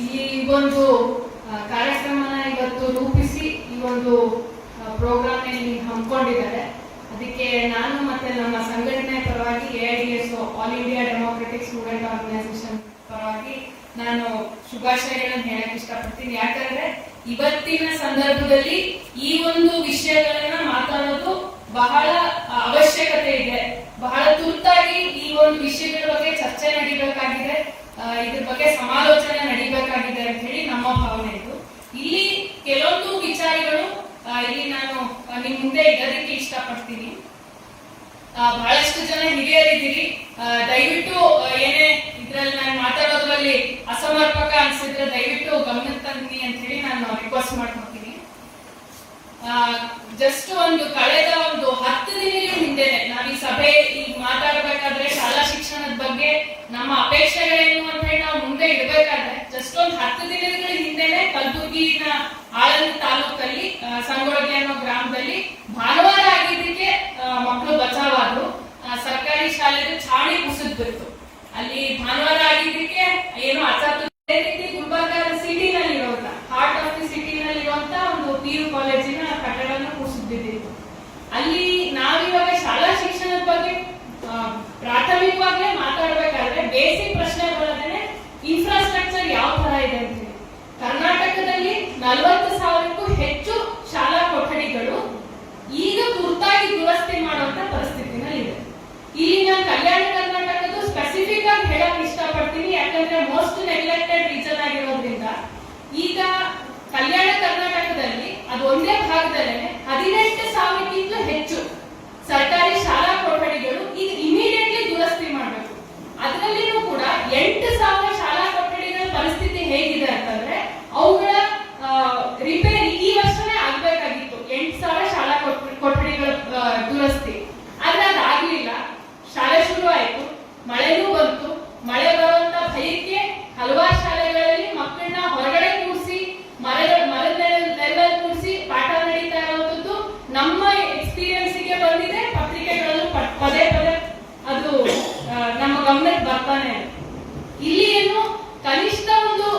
ಇಲ್ಲಿ ಒಂದು ಕಾರ್ಯಕ್ರಮನ ಇವತ್ತು ರೂಪಿಸಿ ಈ ಒಂದು ಪ್ರೋಗ್ರಾಮ್ ಹಮ್ಮಿಕೊಂಡಿದ್ದಾರೆ. ಅದಕ್ಕೆ ನಾನು ಮತ್ತೆ ನಮ್ಮ ಸಂಘಟನೆ ಪರವಾಗಿ AIDS all India democratic student organisation ಪರವಾಗಿ ನಾನು ಶುಭಾಶಯಗಳನ್ನು ಹೇಳಕ್ ಇಷ್ಟಪಡ್ತೀನಿ. ಯಾಕಂದ್ರೆ ಇವತ್ತಿನ ಸಂದರ್ಭದಲ್ಲಿ ಈ ಒಂದು ವಿಷಯಗಳನ್ನ ಮಾತಾಡೋದು ಬಹಳ ಅವಶ್ಯಕತೆ ಇದೆ. ಬಹಳ ತುರ್ತಾಗಿ ಈ ಒಂದು ವಿಷಯಗಳ ಬಗ್ಗೆ ಚರ್ಚೆ ನಡೀಬೇಕಾಗಿದೆ, ಇದ್ರ ಬಗ್ಗೆ ಸಮಾಲೋಚನೆ ನಡೀಬೇಕಾಗಿದೆ ಅಂತ ಹೇಳಿ ನಮ್ಮ ಭಾವನೆ ಇತ್ತು. ಇಲ್ಲಿ ಕೆಲವೊಂದು ವಿಚಾರಗಳು ಇಲ್ಲಿ ನಾನು ನಿಮ್ ಮುಂದೆ ಇಡೋದಕ್ಕೆ ಇಷ್ಟಪಡ್ತೀನಿ. ಬಹಳಷ್ಟು ಜನ ಹಿರಿಯರಿದ್ದೀರಿ, ದಯವಿಟ್ಟು ಏನೇ ಇದ್ರಲ್ಲಿ ನಾನು ಮಾತಾಡೋದ್ರಲ್ಲಿ ಅಸಮರ್ಪಕ ಅನ್ಸಿದ್ರೆ ದಯವಿಟ್ಟು ಗಮನಕ್ಕೆ ತಂದಿನಿ ಅಂತ ಹೇಳಿ ನಾನು ರಿಕ್ವೆಸ್ಟ್ ಮಾಡ್ಕೊತೀನಿ. ಜಸ್ಟ್ ಕಳೆದ 10 ದಿನಗಳ ಹಿಂದೆನೆ ನಾವು ಈ ಸಭೆ ಈಗ ಮಾತಾಡಬೇಕಾದ್ರೆ ಶಾಲಾ ಶಿಕ್ಷಣದ ಬಗ್ಗೆ ನಮ್ಮ ಅಪೇಕ್ಷೆಗಳೇನು ಅಂತ ಹೇಳಿ ನಾವು ಮುಂದೆ ಇಡಬೇಕಾದ್ರೆ ಜಸ್ಟ್ 10 ದಿನಗಳ ಹಿಂದೆನೆ ಕಲಬುರಗಿನ ಆಳಂದ ತಾಲೂಕಲ್ಲಿ ಸಂಗೊಳ್ಳಿ ಅನ್ನೋ ಗ್ರಾಮದಲ್ಲಿ ಭಾನುವಾರ ಆಗಿದ್ದಕ್ಕೆ ಮಕ್ಕಳು ಬಚಾವಾದ್ರು. ಸರ್ಕಾರಿ ಶಾಲೆಗೆ ಛಾಣಿ ಕುಸಿದ್ ಬಿತ್ತು. ಅಲ್ಲಿ ಭಾನುವಾರ ಆಗಿದ್ದಕ್ಕೆ ಏನು ರೀತಿ ಗುಲ್ಬರ್ಗ ಸಿಟಿನಲ್ಲಿ ಇರುವಂತ ಹಾರ್ಟ್ ಆಫ್ ದಿ ಸಿಟಿನಲ್ಲಿ ಇರುವಂತ ಒಂದು PU ಕಾಲೇಜಿನ ಕಟ್ಟಡವನ್ನು ಕುಸಿದ್ಬಿದ್ದಿತ್ತು. ಅಲ್ಲಿ ನಾವಿವಾಗ ಶಾಲಾ ಶಿಕ್ಷಣದ ಬಗ್ಗೆ ಪ್ರಾಥಮಿಕವಾಗಲೇ ಮಾತಾಡಬೇಕಾದ್ರೆ ಬೇಸಿಕ್ ಪ್ರಶ್ನೆ ಬರೋದೇನೆ ಇನ್ಫ್ರಾಸ್ಟ್ರಕ್ಚರ್ ಯಾವ ತರ ಇದೆ ಅಂತ ಹೇಳಿ. ಕರ್ನಾಟಕದಲ್ಲಿ 40,000ಕ್ಕೂ ಹೆಚ್ಚು ಶಾಲಾ ಕೊಠಡಿಗಳು ಈಗ ತುರ್ತಾಗಿ ದುರಸ್ತಿ ಮಾಡುವಂತ ಪರಿಸ್ಥಿತಿನಲ್ಲಿ ಇದೆ. ಇಲ್ಲಿ ನಾನು ಕಲ್ಯಾಣ ಕರ್ನಾಟಕದ ಸ್ಪೆಸಿಫಿಕ್ ಆಗಿ ಹೇಳಕ್ ಇಷ್ಟಪಡ್ತೀನಿ, ಯಾಕಂದ್ರೆ ಮೋಸ್ಟ್ ನೆಗ್ಲೆಕ್ಟೆಡ್ ರೀಜನ್ ಆಗಿರೋದ್ರಿಂದ. ಈಗ ಕಲ್ಯಾಣ ಕರ್ನಾಟಕದಲ್ಲಿ ಅದು ಒಂದೇ ಭಾಗದಲ್ಲೇ 18,000ಕ್ಕಿಂತ ಹೆಚ್ಚು ಸರ್ಕಾರಿ ಶಾಲಾ ಕೊಠಡಿಗಳು ಈಗ ಇಮಿಡಿಯೇಟ್ಲಿ ದುರಸ್ತಿ ಮಾಡಬೇಕು. ಅದರಲ್ಲಿನೂ ಕೂಡ 8,000 ಶಾಲಾ ಕೊಠಡಿಗಳ ಪರಿಸ್ಥಿತಿ ಹೇಗಿದೆ ಅಂತಂದ್ರೆ ಅವುಗಳ ರಿಪೇರಿ ಈ ವರ್ಷನೇ ಆಗ್ಬೇಕಾಗಿತ್ತು. 8,000 ಶಾಲಾ ಕೊಠಡಿಗಳ ದುರಸ್ತಿ, ಆದ್ರೆ ಅದಾಗ್ಲಿಲ್ಲ. ಶಾಲೆ ಶುರು ಆಯ್ತು, ಮಳೆನೂ ಬಂತು. ಮಳೆ ಬರುವಂತ ಭಯಕ್ಕೆ ಹಲವಾರು ಶಾಲೆಗಳಲ್ಲಿ ಮಕ್ಕಳನ್ನ ಹೊರಗಡೆ ಕೂರಿಸಿ ಮರದ ನೆಲದಲ್ಲಿ ಕೂರಿಸಿ ಪಾಠ ನಡೀತಾ ಇರುವಂತದ್ದು ನಮ್ಮ ಎಕ್ಸ್ಪೀರಿಯನ್ಸ್ ಗೆ ಬಂದಿದೆ. ಪತ್ರಿಕೆಗಳಲ್ಲೂ ಪದೇ ಪದೇ ಅದು ನಮ್ಮ ಗಮನಕ್ಕೆ ಬರ್ತಾನೆ. ಇಲ್ಲಿ ಏನು ಕನಿಷ್ಠ ಒಂದು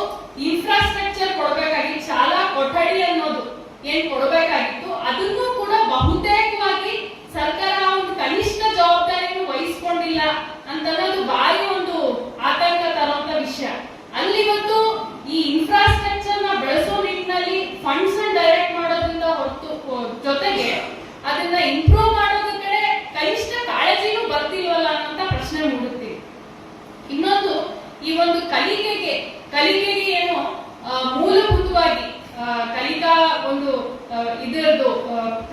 ಇನ್ಫ್ರಾಸ್ಟ್ರಕ್ಚರ್ ಕೊಡಬೇಕಾಗಿತ್ತು, ಶಾಲಾ ಕೊಠಡಿ ಅನ್ನೋದು ಏನ್ ಕೊಡಬೇಕಾಗಿತ್ತು ಅದನ್ನು ಕೂಡ ಬಹುತೇಕವಾಗಿ ಸರ್ಕಾರ ಒಂದು ಕನಿಷ್ಠ ಜವಾಬ್ದಾರಿಯನ್ನು ವಹಿಸಿಕೊಂಡಿಲ್ಲ ಅಂತ ಅನ್ನೋದು ಭಾರಿ ಒಂದು ಆತಂಕ ತರುವಂತ ವಿಷಯ. ಅಲ್ಲಿ ಇವತ್ತು ಈ ಇನ್ಫ್ರಾಸ್ಟ್ರಕ್ಚರ್ ನ ಬೆಳೆಸೋ ನಿಟ್ಟಿನಲ್ಲಿ ಫಂಡ್ಸ್ ಡೈರೆಕ್ಟ್ ಮಾಡೋದ್ರಿಂದ ಹೊರತು ಜೊತೆಗೆ ಅದನ್ನ ಇಂಪ್ರೂವ್ ಮಾಡೋದ್ರ ಕಡೆ ಕನಿಷ್ಠ ಕಾಳಜಿನೂ ಬರ್ತಿಲ್ವಲ್ಲ ಅನ್ನೋಂತ ಪ್ರಶ್ನೆ ಮೂಡುತ್ತೆ. ಇನ್ನೊಂದು ಈ ಒಂದು ಕಲಿಕೆಗೆ ಏನು ಮೂಲಭೂತವಾಗಿ ಕಲಿಕಾ ಒಂದು ಇದರದ್ದು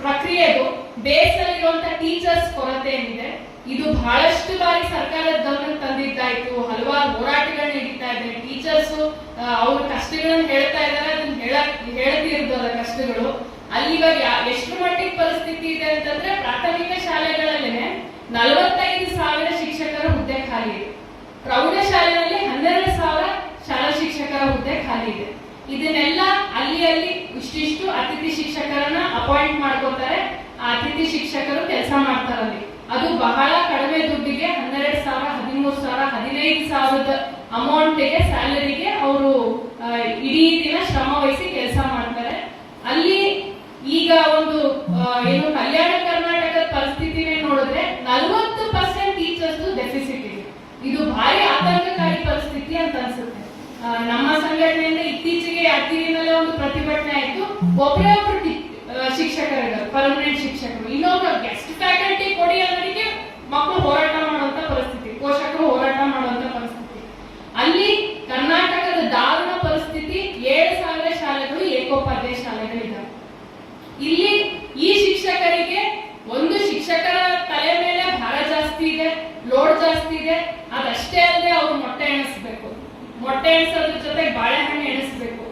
ಪ್ರಕ್ರಿಯೆದು ಬೇಸಲ್ಲಿರುವಂತ ಟೀಚರ್ಸ್ ಕೊರತೆ ಏನಿದೆ ಇದು ಬಹಳಷ್ಟು ಬಾರಿ ಸರ್ಕಾರದ ಗಮನಕ್ಕೆ ತಂದಿದ್ದಾಯ್ತು. ಹಲವಾರು ಹೋರಾಟಗಳನ್ನ ನಡೀತಾ ಇದೆ. ಟೀಚರ್ಸ್ ಅವ್ರ ಕಷ್ಟಗಳನ್ನ ಹೇಳ್ತಾ ಇದಾರೆ, ಅದನ್ನ ಹೇಳ್ತಿರ್ತಾರೆ ಕಷ್ಟಗಳು. ಅಲ್ಲಿ ಇವಾಗ ಎಷ್ಟು ಮಟ್ಟಿಗೆ ಪರಿಸ್ಥಿತಿ ಇದೆ ಅಂತಂದ್ರೆ ಪ್ರಾಥಮಿಕ ಶಾಲೆಗಳಲ್ಲೇನೆ 45,000 ಶಿಕ್ಷಕರ ಹುದ್ದೆ ಖಾಲಿ ಇದೆ. ಪ್ರೌಢ ಶಾಲೆಯಲ್ಲಿ 12,000 ಶಾಲಾ ಶಿಕ್ಷಕರ ಹುದ್ದೆ ಖಾಲಿ ಇದೆ. ಇದನ್ನೆಲ್ಲ ಅಲ್ಲಿ ಇಷ್ಟಿಷ್ಟು ಅತಿಥಿ ಶಿಕ್ಷಕರನ್ನ ಅಪಾಯಿಂಟ್ ಮಾಡ್ಕೊತಾರೆ. ಆ ಅತಿಥಿ ಶಿಕ್ಷಕರು ಕೆಲಸ ಮಾಡ್ತಾರಲ್ಲಿ. ಅದು ಬಹಳ ಕಡಿಮೆ ದುಡ್ಡಿಗೆ 12,000, 13,000, 15,000 ಅಮೌಂಟ್ಗೆ ಸ್ಯಾಲರಿಗೆ ಅವರು ಇಡೀ ದಿನ ಶ್ರಮ ವಹಿಸಿ ಕೆಲಸ ಮಾಡ್ತಾರೆ. ಅಲ್ಲಿ ಈಗ ಒಂದು ಏನು ಕಲ್ಯಾಣ ಕರ್ನಾಟಕದ ಪರಿಸ್ಥಿತಿನೇ ನೋಡಿದ್ರೆ 40% ಟೀಚರ್ಸ್ ಡೆಫಿಸಿಟ್ ಇದೆ. ಇದು ಭಾರಿ ಆತಂಕಕಾರಿ ಪರಿಸ್ಥಿತಿ ಅಂತ ಅನ್ಸುತ್ತೆ. ನಮ್ಮ ಸಂಘಟನೆಯಿಂದ ಇತ್ತೀಚೆಗೆ ಅತ್ತಿರಿನಲ್ಲೇ ಒಂದು ಪ್ರತಿಭಟನೆ ಆಯ್ತು. ಒಬ್ಬರೇ ಶಿಕ್ಷಕರಿದ್ದಾರೆ, ಪರ್ಮನೆಂಟ್ ಶಿಕ್ಷಕರು. ಇನ್ನೊಬ್ಬ ಗೆಸ್ಟ್ ಫ್ಯಾಕಲ್ಟಿ ಕೊಡಿ ಅನ್ನೋದಕ್ಕೆ ಮಕ್ಕಳು ಹೋರಾಟ ಮಾಡುವಂತ ಪರಿಸ್ಥಿತಿ, ಪೋಷಕರು ಹೋರಾಟ ಮಾಡುವಂತ ಪರಿಸ್ಥಿತಿ. ಅಲ್ಲಿ ಕರ್ನಾಟಕದ ದಾರುಣ ಪರಿಸ್ಥಿತಿ. 7,000 ಶಾಲೆಗಳು ಏಕೋಪಾಧ್ಯಾಯ ಶಾಲೆಗಳಿದ್ದಾವೆ. ಇಲ್ಲಿ ಈ ಶಿಕ್ಷಕರಿಗೆ ಒಂದು ಶಿಕ್ಷಕರ ತಲೆ ಮೇಲೆ ಭಾರ ಜಾಸ್ತಿ ಇದೆ, ಲೋಡ್ ಜಾಸ್ತಿ ಇದೆ. ಅದಷ್ಟೇ ಅಲ್ಲದೆ ಅವ್ರು ಮೊಟ್ಟೆ ಎಣಿಸ್ಬೇಕು. ಮೊಟ್ಟೆ ಎಣಿಸೋದ್ರ ಜೊತೆಗೆ ಬಾಳೆಹಣ್ಣು ಎಣಿಸ್ಬೇಕು.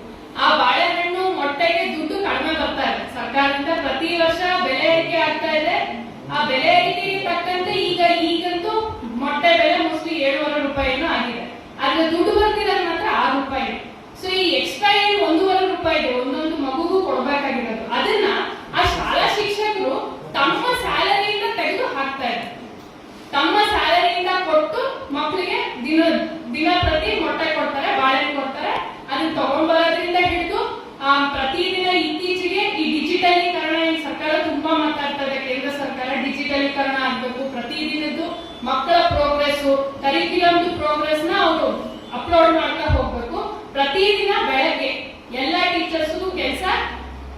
ಆ ಬಾಳೆಹಣ್ಣು ಮೊಟ್ಟೆಗೆ ದುಡ್ಡು ಕಡಿಮೆ ಬರ್ತಾ ಇದೆ ಸರ್ಕಾರದಿಂದ. ಪ್ರತಿ ವರ್ಷ ಬೆಲೆ ಏರಿಕೆ ಆಗ್ತಾ ಇದೆ. ಆ ಬೆಲೆ ಏರಿಕೆಗೆ ತಕ್ಕಂತೆ ಈಗಂತೂ ಮೊಟ್ಟೆ ಬೆಲೆ ಮೋಸ್ಟ್ಲಿ 7,500 ರೂಪಾಯಿನೂ ಆಗಿದೆ. ಆದ್ರೆ ದುಡ್ಡು ಬರ್ತಿರೋದು ಮಾತ್ರ 6 ರೂಪಾಯಿ. ಸೊ ಈ ಎಕ್ಸ್ಟ್ರಾ ಏನು 1,500 ರೂಪಾಯಿ ಇದೆ ಒಂದೊಂದು ಮಗುಗೂ ಕೊಡ್ಬೇಕಾಗಿರೋದು. ಅದನ್ನ ಆ ಶಾಲಾ ಶಿಕ್ಷಕರು ತಮ್ಮ ಸ್ಯಾಲರಿಯಿಂದ ತೆಗೆದು ಹಾಕ್ತಾ ಇದ್ದಾರೆ. ತಮ್ಮ ಸ್ಯಾಲರಿಯಿಂದ ಕೊಟ್ಟು ಮಕ್ಕಳಿಗೆ ದಿನ ಪ್ರತಿ ಮೊಟ್ಟೆ ಕೊಡ್ತಾರೆ, ಬಾಳೆಹಣ್ಣು ಕೊಡ್ತಾರೆ. ಕಂಟ್ರೋಲ್ ಮಾಡ್ತಾ ಹೋಗ್ಬೇಕು. ಪ್ರತಿದಿನ ಬೆಳಗ್ಗೆ ಎಲ್ಲ ಟೀಚರ್ಸ್ಗೂ ಕೆಲಸ,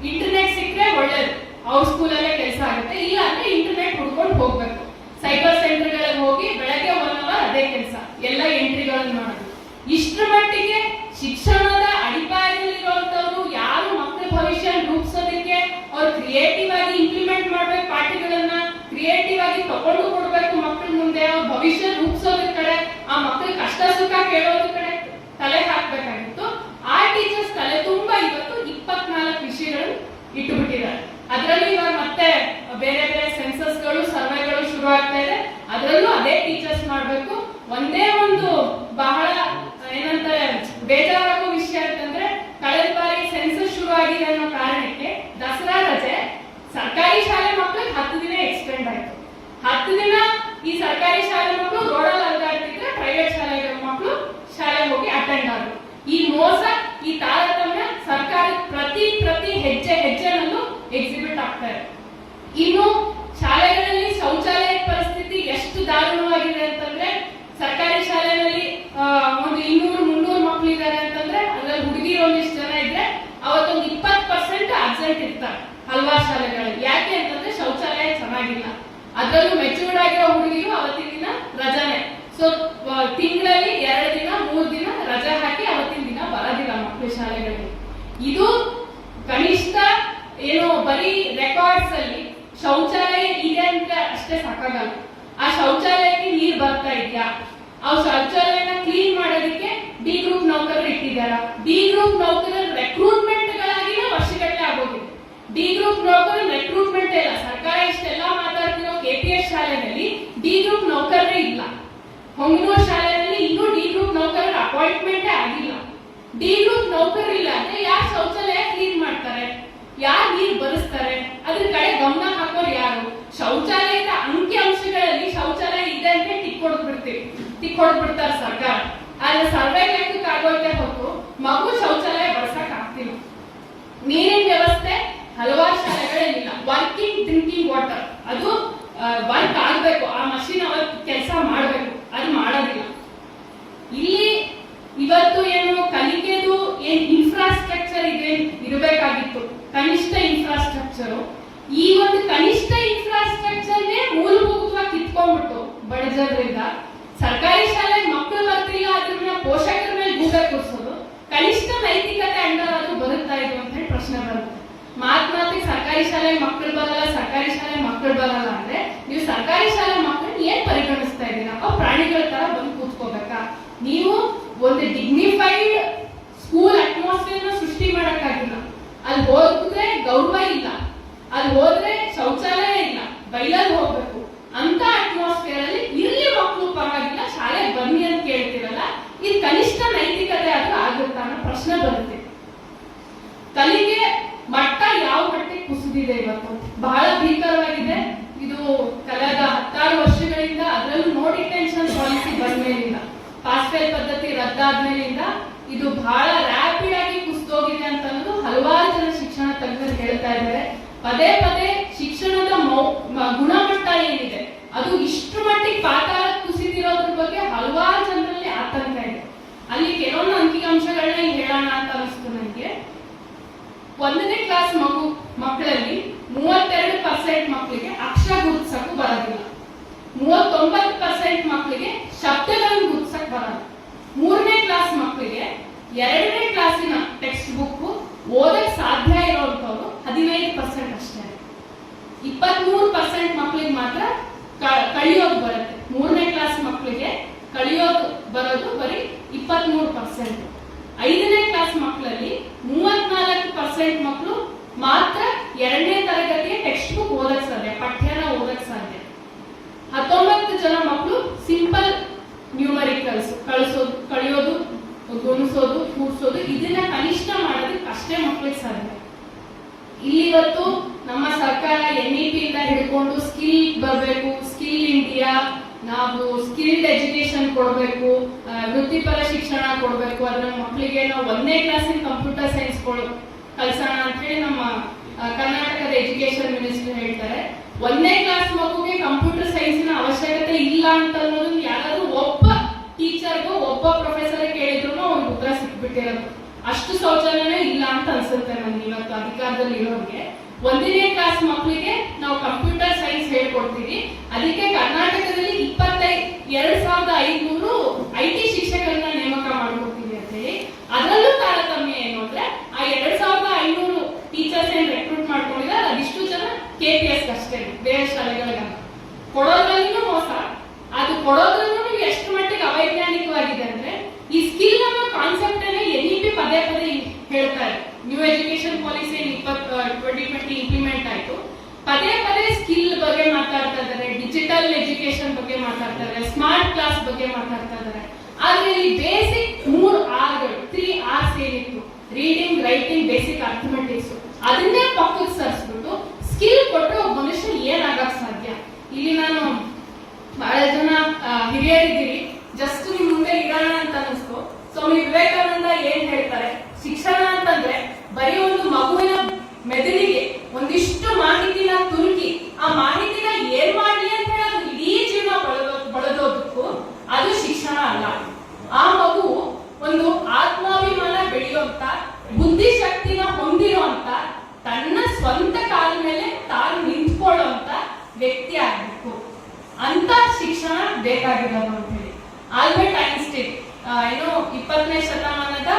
ಇಂಟರ್ನೆಟ್ ಸಿಕ್ಕರೆ ಒಳ್ಳೇದು, ಅವ್ರ ಸ್ಕೂಲಲ್ಲೇ ಕೆಲಸ ಆಗುತ್ತೆ. ಇಲ್ಲ ಅಂದ್ರೆ ಇಂಟರ್ನೆಟ್ ಹುಡ್ಕೊಂಡು ಹೋಗ್ಬೇಕು. ಸೈಬರ್ ಸೆಂಟರ್ಗಳಿಗೆ ಹೋಗಿ ಬೆಳಗ್ಗೆ 1 ಅವರ್ ಅದೇ ಕೆಲಸ, ಎಲ್ಲ ಎಂಟ್ರಿಗಳನ್ನು ಮಾಡೋದು. ಇಷ್ಟರ ಮಟ್ಟಿಗೆ ಶಿಕ್ಷಣದ ಅಡಿಪಾಯದಲ್ಲಿರುವಂತವ್ರು ಯಾರು ಮಕ್ಕಳ ಭವಿಷ್ಯ ರೂಪಿಸೋದಕ್ಕೆ ಅವ್ರು ಕ್ರಿಯೇಟಿವ್ ಆಗಿ ಇಂಪ್ಲಿಮೆಂಟ್ ಮಾಡ್ಬೇಕು, ಪಾಠಗಳನ್ನ ಕ್ರಿಯೇಟಿವ್ ಆಗಿ ತಗೊಂಡು ಕೊಡ್ಬೇಕು ಮಕ್ಕಳ ಮುಂದೆ, ಅವ್ರ ಭವಿಷ್ಯ ರೂಪಿಸೋದ್ರ ಕಡೆ, ಆ ಮಕ್ಕಳ ಕಷ್ಟ ಸುಖ ಕೇಳೋದ್ರ ಕಡೆ ತಲೆ ಹಾಕ್ಬೇಕಾಗಿತ್ತು. ಆ ಟೀಚರ್ಸ್ ತಲೆ ತುಂಬಾ ಇವತ್ತು 24 ವಿಷಯಗಳು ಇಟ್ಟುಬಿಟ್ಟಿದ್ದಾರೆ. ಅದರಲ್ಲಿ ಇವಾಗ ಮತ್ತೆ ಬೇರೆ ಬೇರೆ ಸೆನ್ಸಸ್ಗಳು, ಸರ್ವೆಗಳು ಶುರು ಆಗ್ತಾ ಇದೆ. ಅದರಲ್ಲೂ ಅದೇ ಟೀಚರ್ಸ್ ಮಾಡ್ಬೇಕು. ಒಂದೇ ಒಂದು ಬಹಳ ಏನಂತಾರೆ ಬೇಜಾರಾಗೋ ವಿಷಯ ಅಂತಂದ್ರೆ, ಕಳೆದ ಬಾರಿ ಸೆನ್ಸಸ್ ಶುರು ಆಗಿದೆ ಅನ್ನೋ ಕಾರಣಕ್ಕೆ ದಸರಾ ರಜೆ ಸರ್ಕಾರಿ ಶಾಲೆ ಮಕ್ಕಳಿಗೆ 10 ದಿನ ಎಕ್ಸ್ಟೆಂಡ್ ಆಯ್ತು. 10 ದಿನ ಈ ಸರ್ಕಾರಿ ಶಾಲೆ ಮಕ್ಕಳು ರೋಡಲ್ಲಿ ಅಲ್ದಾಡ್ತಿದ್ರೆ, ಪ್ರೈವೇಟ್ ಶಾಲೆಗಳ ಮಕ್ಕಳು ಶಾಲೆ ಹೋಗಿ ಅಟೆಂಡ್ ಆದ್ರು. ಈ ಮೋಸ, ಈ ತಾರತಮ್ಯ ಸರ್ಕಾರ ಪ್ರತಿ ಹೆಜ್ಜೆನಲ್ಲೂ ಎಕ್ಸಿಬಿಟ್ ಆಗ್ತಾ ಇದೆ. ಇನ್ನು ಶಾಲೆಗಳಲ್ಲಿ ಶೌಚಾಲಯ ಪರಿಸ್ಥಿತಿ ಎಷ್ಟು ದಾರುಣವಾಗಿದೆ ಅಂತಂದ್ರೆ, ಸರ್ಕಾರಿ ಶಾಲೆಯಲ್ಲಿ ಒಂದು 200-300 ಮಕ್ಕಳು ಇದ್ದಾರೆ ಅಂತಂದ್ರೆ ಅದ್ರಲ್ಲಿ ಹುಡುಗಿರು ಒಂದಿಷ್ಟು ಜನ ಇದ್ರೆ ಅವತ್ತೊಂದು 20% ಅಬ್ಸೆಂಟ್ ಇರ್ತಾರೆ ಹಲವಾರು ಶಾಲೆಗಳಲ್ಲಿ. ಯಾಕೆ ಅಂತಂದ್ರೆ ಶೌಚಾಲಯ ಚೆನ್ನಾಗಿಲ್ಲ. ಅದರಲ್ಲೂ ಮೆಚೂರ್ಡ್ ಆಗಿರೋ ಹುಡುಗಿರು ಅವತ್ತಿನ ದಿನ ರಜಾನೆ. ಸೊ ತಿಂಗಳಲ್ಲಿ 2 ದಿನ 3 ದಿನ ರಜೆ ಹಾಕಿ ಅವತ್ತಿನ ದಿನ ಬರೋದಿಲ್ಲ ಮಕ್ಕಳು ಶಾಲೆಗಳಿಗೆ. ಇದು ಕನಿಷ್ಠ ಏನು ಬರೀ ರೆಕಾರ್ಡ್ಸ್ ಅಲ್ಲಿ ಶೌಚಾಲಯ ಇದೆ ಅಂತ ಅಷ್ಟೇ ಸಾಕಾಗಲ್ಲ. ಆ ಶೌಚಾಲಯಕ್ಕೆ ನೀರು ಬರ್ತಾ ಇದೆಯಾ, ಆ ಶೌಚಾಲಯನ ಕ್ಲೀನ್ ಮಾಡೋದಕ್ಕೆ ಡಿ ಗ್ರೂಪ್ ನೌಕರರು ಇಟ್ಟಿದ್ದಾರ, ಡಿ ಗ್ರೂಪ್ ನೌಕರರ ರೆಕ್ರೂಟ್ಮೆಂಟ್ ಗಳಾಗಿನೇ ವರ್ಷಗಟ್ಟಲೆ ಆಗೋಗಿದೆ. ಡಿ ಗ್ರೂಪ್ ನೌಕರರ ರೆಕ್ರೂಟ್ಮೆಂಟ್ ಇಲ್ಲ. ಸರ್ಕಾರ ಇಷ್ಟೆಲ್ಲ ಮಾತಾಡ್ತಿರೋ ಕೆಪಿಎಸ್ ಶಾಲೆಯಲ್ಲಿ ಡಿ ಗ್ರೂಪ್ ನೌಕರರೇ ಇಲ್ಲ. ಹೊಂಗನೂರು ಶಾಲೆಯಲ್ಲಿ ಇನ್ನೂ ಡಿ ಗ್ರೂಪ್ ನೌಕರರ ಅಪಾಯಿಂಟ್ಮೆಂಟೇ ಆಗಿಲ್ಲ. ಡಿ ಗ್ರೂಪ್ ನೌಕರರು ಇಲ್ಲ ಅಂದ್ರೆ ಯಾರು ಶೌಚಾಲಯ ಕ್ಲೀನ್ ಮಾಡ್ತಾರೆ, ಯಾರು ನೀರು ಬರೆಸ್ತಾರೆ, ಅದ್ರ ಕಡೆ ಗಮನ ಹಾಕೋರು ಯಾರು? ಶೌಚಾಲಯದ ಅಂಕಿ ಅಂಶಗಳಲ್ಲಿ ಶೌಚಾಲಯ ಇದೆ ಅಂತ ಟಿಕ್ ಹೊಡೆದ್ಬಿಡ್ತಾರೆ ಸರ್ಕಾರ. ಆದ್ರೆ ಸರ್ವೆ ಲೆಕ್ಕಕ್ಕೆ ಆಗೋಯ್ತೆ ಹೊತ್ತು ಮಗು ಶೌಚಾಲಯ ಬಳಸಕ್ ಆಗ್ತಿಲ್ಲ. ನೀರಿನ ವ್ಯವಸ್ಥೆ ಹಲವಾರು ಶಾಲೆಗಳೇನಿಲ್ಲ. ವರ್ಕಿಂಗ್ ಡ್ರಿಂಕಿಂಗ್ ವಾಟರ್ ಅದು ವರ್ಕ್ ಆಗ್ಬೇಕು, ಆ ಮಷೀನ್ ಅವತ್ತು ಕೆಲಸ ಮಾಡ್ಬೇಕು, ಅದು ಮಾಡೋದಿಲ್ಲ. ಇಲ್ಲಿ ಇವತ್ತು ಏನು ಕಲಿಕೆದು ಏನ್ ಇನ್ಫ್ರಾಸ್ಟ್ರಕ್ಚರ್ ಇದೆ ಇರಬೇಕಾಗಿತ್ತು, ಕನಿಷ್ಠ ಇನ್ಫ್ರಾಸ್ಟ್ರಕ್ಚರ್. ಈ ಒಂದು ಕನಿಷ್ಠ ಇನ್ಫ್ರಾಸ್ಟ್ರಕ್ಚರ್ನೇ ಮೂಲಭೂತವಾಗಿ ಕಿತ್ಕೊಂಡ್ಬಿಟ್ಟು ಬಡಜರಿಂದ ಸರ್ಕಾರಿ ಶಾಲೆ ಮಕ್ಕಳು ಬರ್ತಿಲ್ಲ, ಅದನ್ನ ಪೋಷಕರ ಮೇಲೆ ಗೂಬೆ ಕೂರಿಸೋದು. ಕನಿಷ್ಠ ನೈತಿಕತೆ ಅಂಡರಾದ್ರೂ ಬರುತ್ತಾ ಇದು ಅಂತ ಹೇಳಿ ಪ್ರಶ್ನೆ ಬರುತ್ತೆ. ಮಾತಿಗೆ ಸರ್ಕಾರಿ ಶಾಲೆ ಮಕ್ಕಳು ಬರಲ್ಲ, ಸರ್ಕಾರಿ ಶಾಲೆ ಮಕ್ಕಳು ಬರಲ್ಲ ಅಂದ್ರೆ ನೀವು ಸರ್ಕಾರಿ ಶಾಲೆ ಮಕ್ಕಳನ್ನ ಏನ್ ಪರಿಗಣಿಸ್ತಾ ಇದ್ದೀರಪ್ಪ? ಪ್ರಾಣಿಗಳ ತರ ಬಂದು ಕೂತ್ಕೋಬೇಕಾ? ನೀವು ಒಂದು ಡಿಗ್ನಿಫೈಡ್ ಸ್ಕೂಲ್ ಅಟ್ಮಾಸ್ಫಿಯರ್ ಸೃಷ್ಟಿ ಮಾಡಕ್ಕಾಗಿಲ್ಲ. ಅಲ್ಲಿ ಹೋದ್ರೆ ಗೌರವ ಇಲ್ಲ, ಅಲ್ಲಿ ಹೋದ್ರೆ ಶೌಚಾಲಯ ಇಲ್ಲ, ಬೈಲಲ್ಲಿ ಹೋಗ್ಬೇಕು ಅಂತ ಅಟ್ಮಾಸ್ಫಿಯರ್ ಅಲ್ಲಿ ಇರ್ಲಿ ಮಕ್ಕಳು ಪರವಾಗಿಲ್ಲ, ಶಾಲೆ ಬನ್ನಿ ಅಂತ ಕೇಳ್ತಿರಲ್ಲ. ಇದು ಕನಿಷ್ಠ ನೈತಿಕತೆ ಆದ್ರೂ ಆಗುತ್ತಾ ಅನ್ನೋ ಪ್ರಶ್ನೆ ಬರುತ್ತೆ. ಕಲಿಕೆ ಮಟ್ಟ ಯಾವ ಮಟ್ಟಿಗೆ ಕುಸಿದಿದೆ ಇವತ್ತು, ಬಹಳ ಭೀಕರವಾಗಿದೆ. ಇದು ಕಳೆದ 16 ವರ್ಷಗಳಿಂದ, ಅದರಲ್ಲೂ ನೋ ಡಿಟೆನ್ಷನ್ ಪಾಲಿಸಿ ಬಂದ್ಮೇಲಿಂದ, ಪಾಸ್ ಫೇಲ್ ಪದ್ಧತಿ ರದ್ದಾದ್ಮೇಲಿಂದ ಇದು ಬಹಳ ರ್ಯಾಪಿಡ್ ಆಗಿ ಕುಸಿದೋಗಿದೆ ಅಂತ ಅನ್ನೋದು ಹಲವಾರು ಜನ ಶಿಕ್ಷಣ ತಜ್ಞರು ಹೇಳ್ತಾ ಇದ್ದಾರೆ. ಪದೇ ಪದೇ ಶಿಕ್ಷಣದ ಗುಣಮಟ್ಟ ಏನಿದೆ ಅದು ಇಷ್ಟು ಮಟ್ಟಿಗೆ ಪಾತಾಳ ಕುಸಿದಿರೋದ್ರ ಬಗ್ಗೆ ಹಲವಾರು ಜನರಲ್ಲಿ ಆತಂಕ ಇದೆ. ಅಲ್ಲಿ ಕೆಲವೊಂದು ಅಂಕಿಅಂಶಗಳನ್ನ ಹೇಳೋಣ ಅಂತ ಅನಿಸ್ತು ನನಗೆ. 1ನೇ ಕ್ಲಾಸ್ ಮಕ್ಕಳಲ್ಲಿ 32% ಮಕ್ಕಳಿಗೆ ಅಕ್ಷರ ಗುರುತಿಸಕ್ಕೂ ಬರೋದಿಲ್ಲ. 39% ಮಕ್ಕಳಿಗೆ ಶಬ್ದಗಳನ್ನು ಗುರುತಿಸಕ್ ಬರಲ್ಲ. 3ನೇ ಕ್ಲಾಸ್ ಮಕ್ಕಳಿಗೆ 2ನೇ ಕ್ಲಾಸಿನ ಟೆಕ್ಸ್ಟ್ ಬುಕ್ ಓದಕ್ ಸಾಧ್ಯ ಇರುವಂತವ್ರು 15% ಅಷ್ಟೇ. 23% ಮಕ್ಕಳಿಗೆ ಮಾತ್ರ ಕಳಿಯೋದು ಬರುತ್ತೆ. 3ನೇ ಕ್ಲಾಸ್ ಮಕ್ಕಳಿಗೆ ಕಳಿಯೋದು ಬರೋದು ಬರೀ 23%. 5ನೇ ಕ್ಲಾಸ್ ಮಕ್ಕಳಲ್ಲಿ 34% ಮಕ್ಕಳು ಮಾತ್ರ 2ನೇ ತರಗತಿಯ ಟೆಕ್ಸ್ಟ್ ಬುಕ್ ಓದಕ್ ಸಾಧ್ಯ, ಪಠ್ಯನ ಓದಕ್ ಸಾಧ್ಯ. 19 ಜನ ಮಕ್ಕಳು ಸಿಂಪಲ್ ನ್ಯೂಮರಿಕಲ್ಸ್ ಕಳಿಯೋದು, ಗುಣಿಸೋದು, ಕೂಡಿಸೋದು, ಇದನ್ನ ಕನಿಷ್ಠ ಮಾಡೋದಕ್ಕೆ ಅಷ್ಟೇ ಮಕ್ಕಳಿಗೆ ಸಾಧ್ಯ. ಇಲ್ಲಿವತ್ತು ನಮ್ಮ ಸರ್ಕಾರ NEP ಇಂದ ಹಿಡ್ಕೊಂಡು ಸ್ಕಿಲ್ ಬರಬೇಕು, ಸ್ಕಿಲ್ ಇಂಡಿಯಾ, ನಾವು ಸ್ಕಿಲ್ಡ್ ಎಜುಕೇಶನ್ ಕೊಡಬೇಕು, ವೃತ್ತಿಪರ ಶಿಕ್ಷಣ ಕೊಡಬೇಕು, ಅದನ್ನ ಮಕ್ಕಳಿಗೆ ನಾವು 1ನೇ ಕ್ಲಾಸಿನ ಕಂಪ್ಯೂಟರ್ ಸೈನ್ಸ್ ಕಲ್ಸೋಣ ಅಂತ ಹೇಳಿ ನಮ್ಮ ಕರ್ನಾಟಕದ ಎಜುಕೇಶನ್ ಮಿನಿಸ್ಟರ್ ಹೇಳ್ತಾರೆ. 1ನೇ ಕ್ಲಾಸ್ ಮಗುಗೆ ಕಂಪ್ಯೂಟರ್ ಸೈನ್ಸಿನ ಅವಶ್ಯಕತೆ ಇಲ್ಲ ಅಂತ ಅನ್ನೋದನ್ನ ಯಾರಾದ್ರೂ ಒಬ್ಬ ಟೀಚರ್ಗೂ ಒಬ್ಬ ಪ್ರೊಫೆಸರ್ ಕೇಳಿದ್ರು ಬಿಟ್ಬಿಟ್ಟಿರೋದು. ಅಷ್ಟು ಶೌಚಾಲಯನೇ ಇಲ್ಲ ಅಂತ ಅನ್ಸುತ್ತೆ ನನ್ಗೆ ಇವತ್ತು ಅಧಿಕಾರದಲ್ಲಿ ಇರೋರಿಗೆ. 1ನೇ ಕ್ಲಾಸ್ ಮಕ್ಕಳಿಗೆ ನಾವು ಕಂಪ್ಯೂಟರ್ ಸೈನ್ಸ್ ಹೇಳ್ಕೊಡ್ತೀವಿ. ಅದಕ್ಕೆ ಕರ್ನಾಟಕದಲ್ಲಿ 22,500 IT ಶಿಕ್ಷಕರನ್ನ ನೇಮಕ ಮಾಡ್ಕೊಡ್ತೀವಿ ಅಂತ ಹೇಳಿ. ಅದರಲ್ಲೂ ತಾರತಮ್ಯ ಏನು ಅಂದ್ರೆ ಆ 2,500 ಟೀಚರ್ಸ್ ಏನ್ ರೆಕ್ರೂಟ್ ಮಾಡ್ಕೊಂಡಿದ್ದಾರೆ ಅದಿಷ್ಟು ಜನ KPS ಅಷ್ಟೇ, ಬೇರೆ ಶಾಲೆಗಳಿಗೆ ಕೊಡೋದ್ರಲ್ಲೂ ಮೋಸ. ಅದು ಕೊಡೋದ್ರಲ್ಲೂ ಎಷ್ಟು ಮಟ್ಟಿಗೆ ಅವೈಜ್ಞಾನಿಕವಾಗಿದೆ ಅಂದ್ರೆ ಈ ಸ್ಕಿಲ್ ಅನ್ನೋ ಕಾನ್ಸೆಪ್ಟ್ ಅನ್ನ NEP ಪದೇ ಪದೇ ಹೇಳ್ತಾರೆ. ನ್ಯೂ ಎಜುಕೇಶನ್ ಪಾಲಿಸಿ 2020 ಇಂಪ್ಲಿಮೆಂಟ್ ಆಯ್ತು. ಪದೇ ಪದೇ ಸ್ಕಿಲ್ ಬಗ್ಗೆ ಮಾತಾಡ್ತಾ ಇದ್ದಾರೆ, ಡಿಜಿಟಲ್ ಎಜುಕೇಶನ್ ಬಗ್ಗೆ ಮಾತಾಡ್ತಾ ಇದ್ದಾರೆ, ಸ್ಮಾರ್ಟ್ ಕ್ಲಾಸ್ ಬಗ್ಗೆ ಮಾತಾಡ್ತಾ ಇದ್ದಾರೆ. ಆದ್ರೆ ಇಲ್ಲಿ ಬೇಸಿಕ್ 3 Rಗಳು 3 R's ಏನಿತ್ತು, ರೀಡಿಂಗ್, ರೈಟಿಂಗ್, ಬೇಸಿಕ್ ಅರ್ಥಮೆಟಿಕ್ಸ್, ಅದನ್ನೇ ಪಕ್ಕಕ್ಕೆ ಸರಿಸ್ಬಿಟ್ಟು ಸ್ಕಿಲ್ ಕೊಟ್ಟು ಒಬ್ಬ ಮನುಷ್ಯ ಏನಾಗಕ್ ಸಾಧ್ಯ? ಇಲ್ಲಿ ನಾನು ಬಹಳ ಜನ ಹಿರಿಯರಿದ್ದೀರಿ, ಜಸ್ಟ್ ನಿಮ್ ಮುಂದೆ ಇಡೋಣ ಅಂತ ಅನಿಸ್ತು. ಸ್ವಾಮಿ ವಿವೇಕಾನಂದ ಏನ್ ಹೇಳ್ತಾರೆ, ಶಿಕ್ಷಣ ಅಂತಂದ್ರೆ ಬರೀ ಒಂದು ಮಗುವಿನ ಮೆದುಳಿಗೆ ಒಂದಿಷ್ಟು ಮಾಹಿತಿನ ತುರುಕಿ ಆ ಮಾಹಿತಿನ ಏನ್ ಮಾಡ್ಲಿ ಅಂತ ಹೇಳೋದು ಇಡೀ ಜೀವನ ಬಳದೋದಕ್ಕೂ ಅದು ಶಿಕ್ಷಣ ಅಲ್ಲ. ಆ ಮಗು ಒಂದು ಆತ್ಮಾಭಿಮಾನ ಬೆಳೆಯುವಂತ, ಬುದ್ಧಿಶಕ್ತಿನ ಹೊಂದಿರುವಂತ, ತನ್ನ ಸ್ವಂತ ಕಾಲ ಮೇಲೆ ತಾನು ನಿಂತ್ಕೊಳ್ಳುವಂತ ವ್ಯಕ್ತಿ ಆಗ್ಬೇಕು. ಅಂತ ಶಿಕ್ಷಣ ಬೇಕಾಗಿರೋದು ಅಂತ ಹೇಳಿ ಆಲ್ಬರ್ಟ್ ಐನ್ಸ್ಟೈನ್ ಏನೋ 20ನೇ ಶತಮಾನದ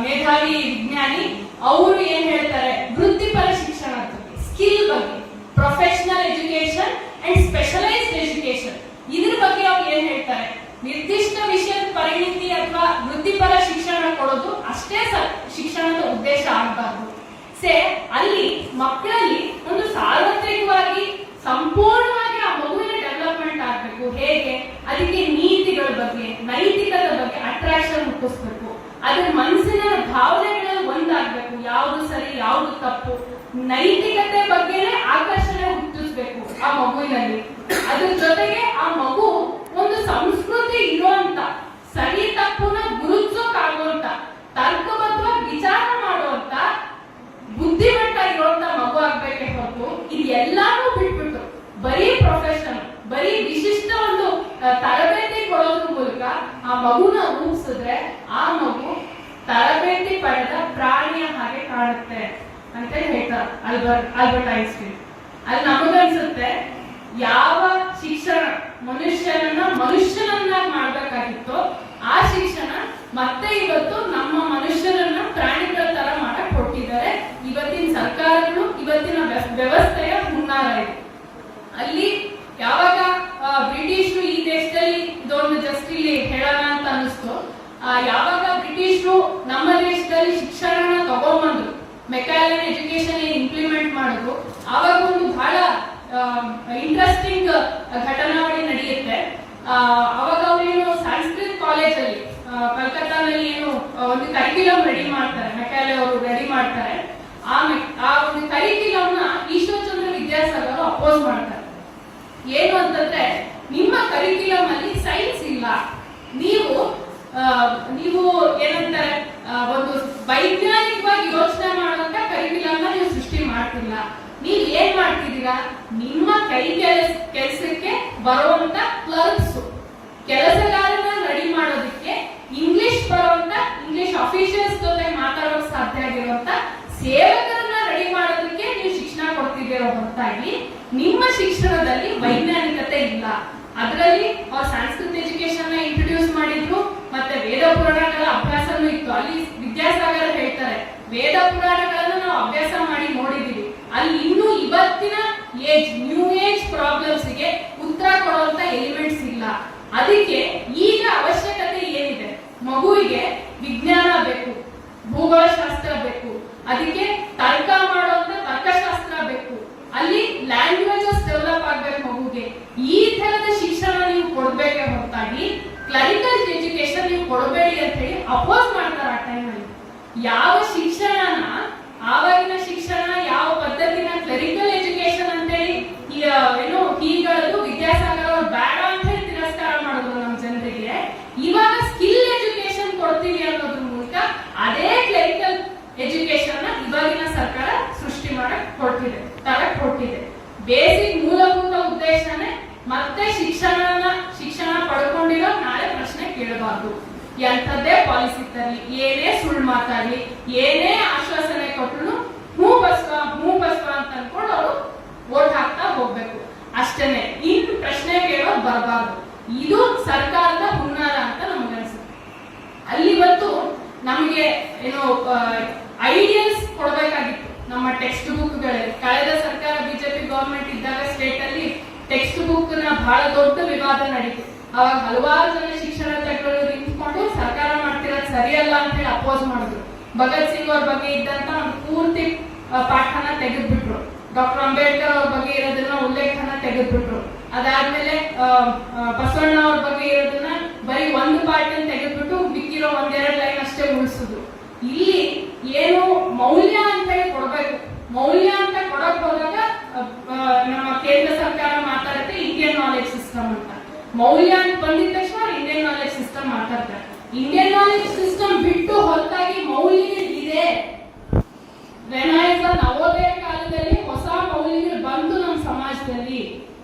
ಮೇಧಾವಿ ವಿಜ್ಞಾನಿ, ಅವರು ಏನ್ ಹೇಳ್ತಾರೆ, ವೃತ್ತಿಪರ ಶಿಕ್ಷಣ ಬಗ್ಗೆ, ಸ್ಕಿಲ್ ಬಗ್ಗೆ, professional education and specialised education, ಇದ್ರ ಬಗ್ಗೆ ಅವ್ರು ಏನ್ ಹೇಳ್ತಾರೆ, ನಿರ್ದಿಷ್ಟ ವಿಷಯದ ಪರಿಣಿತಿ ಅಥವಾ ವೃತ್ತಿಪರ ಶಿಕ್ಷಣ ಕೊಡೋದು ಅಷ್ಟೇ ಶಿಕ್ಷಣದ ಉದ್ದೇಶ ಆಗಬಾರ್ದು. ಅಲ್ಲಿ ಮಕ್ಕಳಲ್ಲಿ ಒಂದು ಸಾರ್ವತ್ರಿಕವಾಗಿ ಸಂಪೂರ್ಣವಾಗಿ ಆ ಮಗುವಿನ ಡೆವಲಪ್ಮೆಂಟ್ ಆಗ್ಬೇಕು. ಹೇಗೆ? ಅದಕ್ಕೆ ನೀತಿಗಳ ಬಗ್ಗೆ, ನೈತಿಕದ ಬಗ್ಗೆ ಅಟ್ರಾಕ್ಷನ್ ಹುಟ್ಟಿಸ್ಬೇಕು. ಅದ್ರ ಮನಸ್ಸಿನ ಭಾವನೆಗಳಲ್ಲಿ ಒಂದಾಗ್ಬೇಕು, ಯಾವುದು ಸರಿ ಯಾವುದು ತಪ್ಪು, ನೈತಿಕತೆ ಬಗ್ಗೆನೇ ಆಕರ್ಷಣೆ ಹುಟ್ಟಿಸ್ಬೇಕು ಆ ಮಗುವಿನಲ್ಲಿ. ಅದ್ರ ಜೊತೆಗೆ ಆ ಮಗು ಒಂದು ಸಂಸ್ಕೃತಿ ಇರುವಂತ, ಸರಿ ತಪ್ಪುನ ಗುರುತಿಸೋಕಾಗುವಂತ, ತರ್ಕಬದ್ಧವಾಗಿ ವಿಚಾರ ಮಾಡುವಂತ, ಬುದ್ಧಿಮಟ್ಟ ಇರುವಂತ ಮಗು ಆಗ್ಬೇಕೆ ಹೊರತು ಇದೆಲ್ಲಾನು ಬಿಟ್ಬಿಟ್ಟು ಬರೀ ಪ್ರೊಫೆಷನ್, ಬರೀ ವಿಶಿಷ್ಟ ಒಂದು ತರಬೇತಿ ಕೊಡೋದ್ರ ಮೂಲಕ ಆ ಮಗುನ ರೂಪಿಸಿದ್ರೆ ಆ ಮಗು ತರಬೇತಿ ಪಡೆದ ಪ್ರಾಣಿಯ ಹಾಗೆ ಕಾಣುತ್ತೆ ಅಂತ ಹೇಳ್ತಾರೆ ಆಲ್ಬರ್ಟ್ ಐನ್ಸ್ಟೈನ್. ಅಲ್ಲಿ ನಮಗನ್ಸುತ್ತೆ ಯಾವ ಶಿಕ್ಷಣ ಮನುಷ್ಯನನ್ನಾಗಿ ಮಾಡ್ಬೇಕಾಗಿತ್ತೋ ಆ ಶಿಕ್ಷಣ ಮತ್ತೆ ಇವತ್ತು ನಮ್ಮ ಮನುಷ್ಯರನ್ನ ಪ್ರಾಣಿಗಳ ತರ ಮಾಡಕ್ ಕೊಟ್ಟಿದ್ದಾರೆ ಇವತ್ತಿನ ಸರ್ಕಾರಗಳು, ಇವತ್ತಿನ ವ್ಯವಸ್ಥೆಯ ಹುನ್ನಾರ ಇದೆ. ಅಲ್ಲಿ ಯಾವಾಗ ಬ್ರಿಟಿಷರು ಈ ದೇಶದಲ್ಲಿ ಇದೊಂದು ಜಸ್ಟ್ ಇಲ್ಲಿ ಹೇಳೋಣ ಅಂತ ಅನಿಸ್ತು, ಯಾವಾಗ ಬ್ರಿಟಿಷರು ನಮ್ಮ ದೇಶದಲ್ಲಿ ಶಿಕ್ಷಣ ತಗೊಂಡ್ಬಂದ್ರು, ಮೆಕ್ಯಾಲನ್ ಎಜುಕೇಶನ್ ಇಂಪ್ಲಿಮೆಂಟ್ ಮಾಡಿದ್ರು, ಆವಾಗ ಒಂದು ಬಹಳ ಇಂಟ್ರೆಸ್ಟಿಂಗ್ ಘಟನಾವಳಿ ನಡೆಯುತ್ತೆ. ಅವಾಗ ಅವ್ರೇನು ಸಂಸ್ಕೃತ್ ಕಾಲೇಜಲ್ಲಿ ಕಲ್ಕತ್ತಾನಲ್ಲಿ ಏನು ಒಂದು ಕರಿಕ್ಯುಲಮ್ ರೆಡಿ ಮಾಡ್ತಾರೆ, ಮೆಕ್ಯಾಲೆ ಅವರು ರೆಡಿ ಮಾಡ್ತಾರೆ. ಆ ಒಂದು ಕರಿಕ್ಯುಲಮ್ ನ ಈಶ್ವರಚಂದ್ರ ವಿದ್ಯಾಸಾಗರ್ ಅಪೋಸ್ ಮಾಡ್ತಾರೆ. ಏನು ಅಂತಂದ್ರೆ, ನಿಮ್ಮ ಕರಿಕ್ಯುಲಮ್ ಅಲ್ಲಿ ಸೈನ್ಸ್ ಇಲ್ಲ, ನೀವು ಏನಂತಾರೆ ಒಂದು ವೈಜ್ಞಾನಿಕವಾಗಿ ಯೋಚನೆ ಮಾಡುವಂತ ಕರಿಕ್ಯುಲಮ್ ನೀವು ಸೃಷ್ಟಿ ಮಾಡ್ತಿಲ್ಲ. ನೀವು ಏನ್ ಮಾಡ್ತಿದ್ದೀರಾ, ನಿಮ್ಮ ಕೈ ಕೆಲಸಕ್ಕೆ ಬರುವಂತ ಕ್ಲರ್ಕ್ಸ್, ಕೆಲಸಗಾರನ ರೆಡಿ ಮಾಡೋದಕ್ಕೆ ಇಂಗ್ಲಿಷ್ ಬರುವಂತ, ಇಂಗ್ಲಿಷ್ ಅಫಿಷಿಯಲ್ಸ್ ಜೊತೆ ಮಾತಾಡೋಕೆ ಸಾಧ್ಯ ಆಗಿರುವಂತ ಸೇವಕರನ್ನ ರೆಡಿ ಮಾಡೋದಕ್ಕೆ ನೀವು ಶಿಕ್ಷಣ ಕೊಡ್ತಿದ್ದೀರೋ ಹೊರತಾಗಿ ನಿಮ್ಮ ಶಿಕ್ಷಣದಲ್ಲಿ ವೈಜ್ಞಾನಿಕತೆ ಇಲ್ಲ. ಅದರಲ್ಲಿ ಅವ್ರು ಸಂಸ್ಕೃತ ಎಜುಕೇಶನ್ ನ ಇಂಟ್ರೊಡ್ಯೂಸ್ ಮಾಡಿದ್ರು, ಮತ್ತೆ ವೇದ ಪುರಾಣಗಳ ಅಭ್ಯಾಸನೂ ಇತ್ತು. ಅಲ್ಲಿ ವಿದ್ಯಾಸಾಗರ್ ಹೇಳ್ತಾರೆ, ವೇದ ಪುರಾಣಗಳನ್ನು ನಾವು ಅಭ್ಯಾಸ ಮಾಡಿ ನೋಡಿದೀವಿ, ಅಲ್ಲಿ ಇನ್ನೂ ಇವತ್ತಿನ ನ್ಯೂ ಏಜ್ ಪ್ರಾಬ್ಲಮ್ಸ್ ಗೆ ಉತ್ತರ ಕೊಡುವಂತ ಎಲಿಮೆಂಟ್ಸ್ ಇಲ್ಲ. ಅದಕ್ಕೆ ಈಗ ಅವಶ್ಯಕತೆ ಏನಿದೆ, ಮಗುವಿಗೆ ವಿಜ್ಞಾನ ಬೇಕು, ಭೂಗೋಳಶಾಸ್ತ್ರ ಬೇಕು, ಅದಕ್ಕೆ ತರ್ಕ ಮಾಡುವಂತ ತರ್ಕಶಾಸ್ತ್ರ ಬೇಕು, ಅಲ್ಲಿ ಲ್ಯಾಂಗ್ವೇಜಸ್ ಡೆವಲಪ್ ಆಗ್ಬೇಕು ಮಗುಗೆ. ಈ ತರದ ಶಿಕ್ಷಣ ನೀವು ಕೊಡ್ಬೇಕೆ ಹೊರತಾಗಿ ಕ್ಲರಿಕಲ್ ಎಜುಕೇಶನ್ ನೀವು ಕೊಡಬೇಡಿ ಅಂತ ಹೇಳಿ ಅಪೋಸ್ ಮಾಡ್ತಾರೆ ಆ ಟೈಮಲ್ಲಿ. ಯಾವ ಶಿಕ್ಷಣನ, ಆವಾಗಿನ ಶಿಕ್ಷಣ ಯಾವ ಪದ್ಧತಿನ ಕ್ಲರಿಕಲ್ ಎಜುಕೇಶನ್ ಅಂತೇಳಿ ಏನು ಹೀಗಳದು ವಿದ್ಯಾಸಾಗರ್ ಅವ್ರು ಬೇಡ ಅಂತ ಹೇಳಿ ತಿರಸ್ಕಾರ ಮಾಡಿದ್ರು ನಮ್ಮ ಜನರಿಗೆ. ಇವಾಗ ಸ್ಕಿಲ್ ಎಜುಕೇಶನ್ ಕೊಡ್ತೀವಿ ಅನ್ನೋದ್ರ ಮೂಲಕ ಅದೇ ಕ್ಲರಿಕಲ್ ಎಜುಕೇಶನ್ ನ ಇವಾಗಿನ ಸರ್ಕಾರ ಸೃಷ್ಟಿ ಮಾಡಕ್ ಹೊರಟಿದೆ. ಬೇಸಿಕ್ ಮೂಲಭೂತ ಉದ್ದೇಶನೇ ಮತ್ತೆ ಶಿಕ್ಷಣ ಪಡ್ಕೊಂಡಿರೋ ನಾಳೆ ಪ್ರಶ್ನೆ ಕೇಳಬಾರ್ದು. ಎಂಥದ್ದೇ ಪಾಲಿಸಿ ತರಲಿ, ಏನೇ ಸುಳ್ಳು ಮಾತಾಡಿ ಏನೇ ಆಶ್ವಾಸನೆ ಕೊಟ್ಟರು ಹೂ ಬಸ್ವ ಅಂತ ಅನ್ಕೊಂಡು ಅವರು ವೋಟ್ ಹಾಕ್ತಾ ಹೋಗ್ಬೇಕು ಅಷ್ಟೇನೆ. ಇನ್ನು ಪ್ರಶ್ನೆ ಕೇಳೋದು ಬರಬಾರ್ದು. ಇದು ಸರ್ಕಾರದ ಹುನ್ನಾರ ಅಂತ ನಮಗನ್ಸುತ್ತೆ. ಅಲ್ಲಿವತ್ತು ನಮಗೆ ಏನೋ ಐಡಿಯಾಸ್ ಕೊಡಬೇಕಾಗಿತ್ತು ನಮ್ಮ ಟೆಕ್ಸ್ಟ್ ಬುಕ್ಗಳಲ್ಲಿ. ಕಳೆದ ಸರ್ಕಾರ ಬಿಜೆಪಿ ಗವರ್ಮೆಂಟ್ ಇದ್ದಾಗ ಸ್ಟೇಟ್ ಅಲ್ಲಿ ಟೆಕ್ಸ್ಟ್ ಬುಕ್ ನ ಬಹಳ ದೊಡ್ಡ ವಿವಾದ ನಡೀತು. ಅವಾಗ ಹಲವಾರು ಜನ ಶಿಕ್ಷಣ ತಜ್ಞರು ನಿಂತ್ಕೊಂಡು ಸರ್ಕಾರ ಮಾಡ್ತಿರೋದು ಸರಿಯಲ್ಲ ಅಂತ ಹೇಳಿ ಅಪೋಸ್ ಮಾಡಿದ್ರು. ಭಗತ್ ಸಿಂಗ್ ಅವ್ರ ಬಗ್ಗೆ ಇದ್ದಂತ ಒಂದು ಪೂರ್ತಿ ಪಾಠನ ತೆಗೆದ್ಬಿಟ್ರು. ಡಾಕ್ಟರ್ ಅಂಬೇಡ್ಕರ್ ಅವ್ರ ಬಗ್ಗೆ ಇರೋದನ್ನ ಉಲ್ಲೇಖನ ತೆಗೆದ್ಬಿಟ್ರು. ಅದಾದ್ಮೇಲೆ ಬಸವಣ್ಣ ಅವ್ರ ಬಗ್ಗೆ ಇರೋದನ್ನ ಬರೀ ಒಂದು ಪಾಠನ ತೆಗೆದ್ಬಿಟ್ಟು ಮಿಕ್ಕಿರೋ ಒಂದೆರಡು ಲೈನ್ ಅಷ್ಟೇ ಉಳಿಸುದು. ಇಲ್ಲಿ ಏನು ಮೌಲ್ಯ ಅಂತ ಹೇಳಿ ಕೊಡ್ಬೇಕು. ಮೌಲ್ಯ ಅಂತ ಕೊಡಕ್ ಹೋದಾಗ ನಮ್ಮ ಕೇಂದ್ರ ಸರ್ಕಾರ ಮಾತಾಡುತ್ತೆ ಇಂಡಿಯನ್ ನಾಲೆಜ್ ಸಿಸ್ಟಮ್ ಅಂತ. ಮೌಲ್ಯ ಅಂತ ಬಂದಿದ ತಕ್ಷಣ ಇಂಡಿಯನ್ ನಾಲೆಜ್ ಸಿಸ್ಟಮ್ ಮಾತಾಡ್ತಾರೆ. ಇಂಡಿಯನ್ ನಾಲೆಜ್ ಸಿಸ್ಟಮ್ ಬಿಟ್ಟು ಹೊರತಾಗಿ ಮೌಲ್ಯಗಳಿದೆ. ನವೋದಯ ಕಾಲದಲ್ಲಿ ಹೊಸ ಮೌಲ್ಯಗಳು ಬಂತು ನಮ್ಮ ಸಮಾಜದಲ್ಲಿ.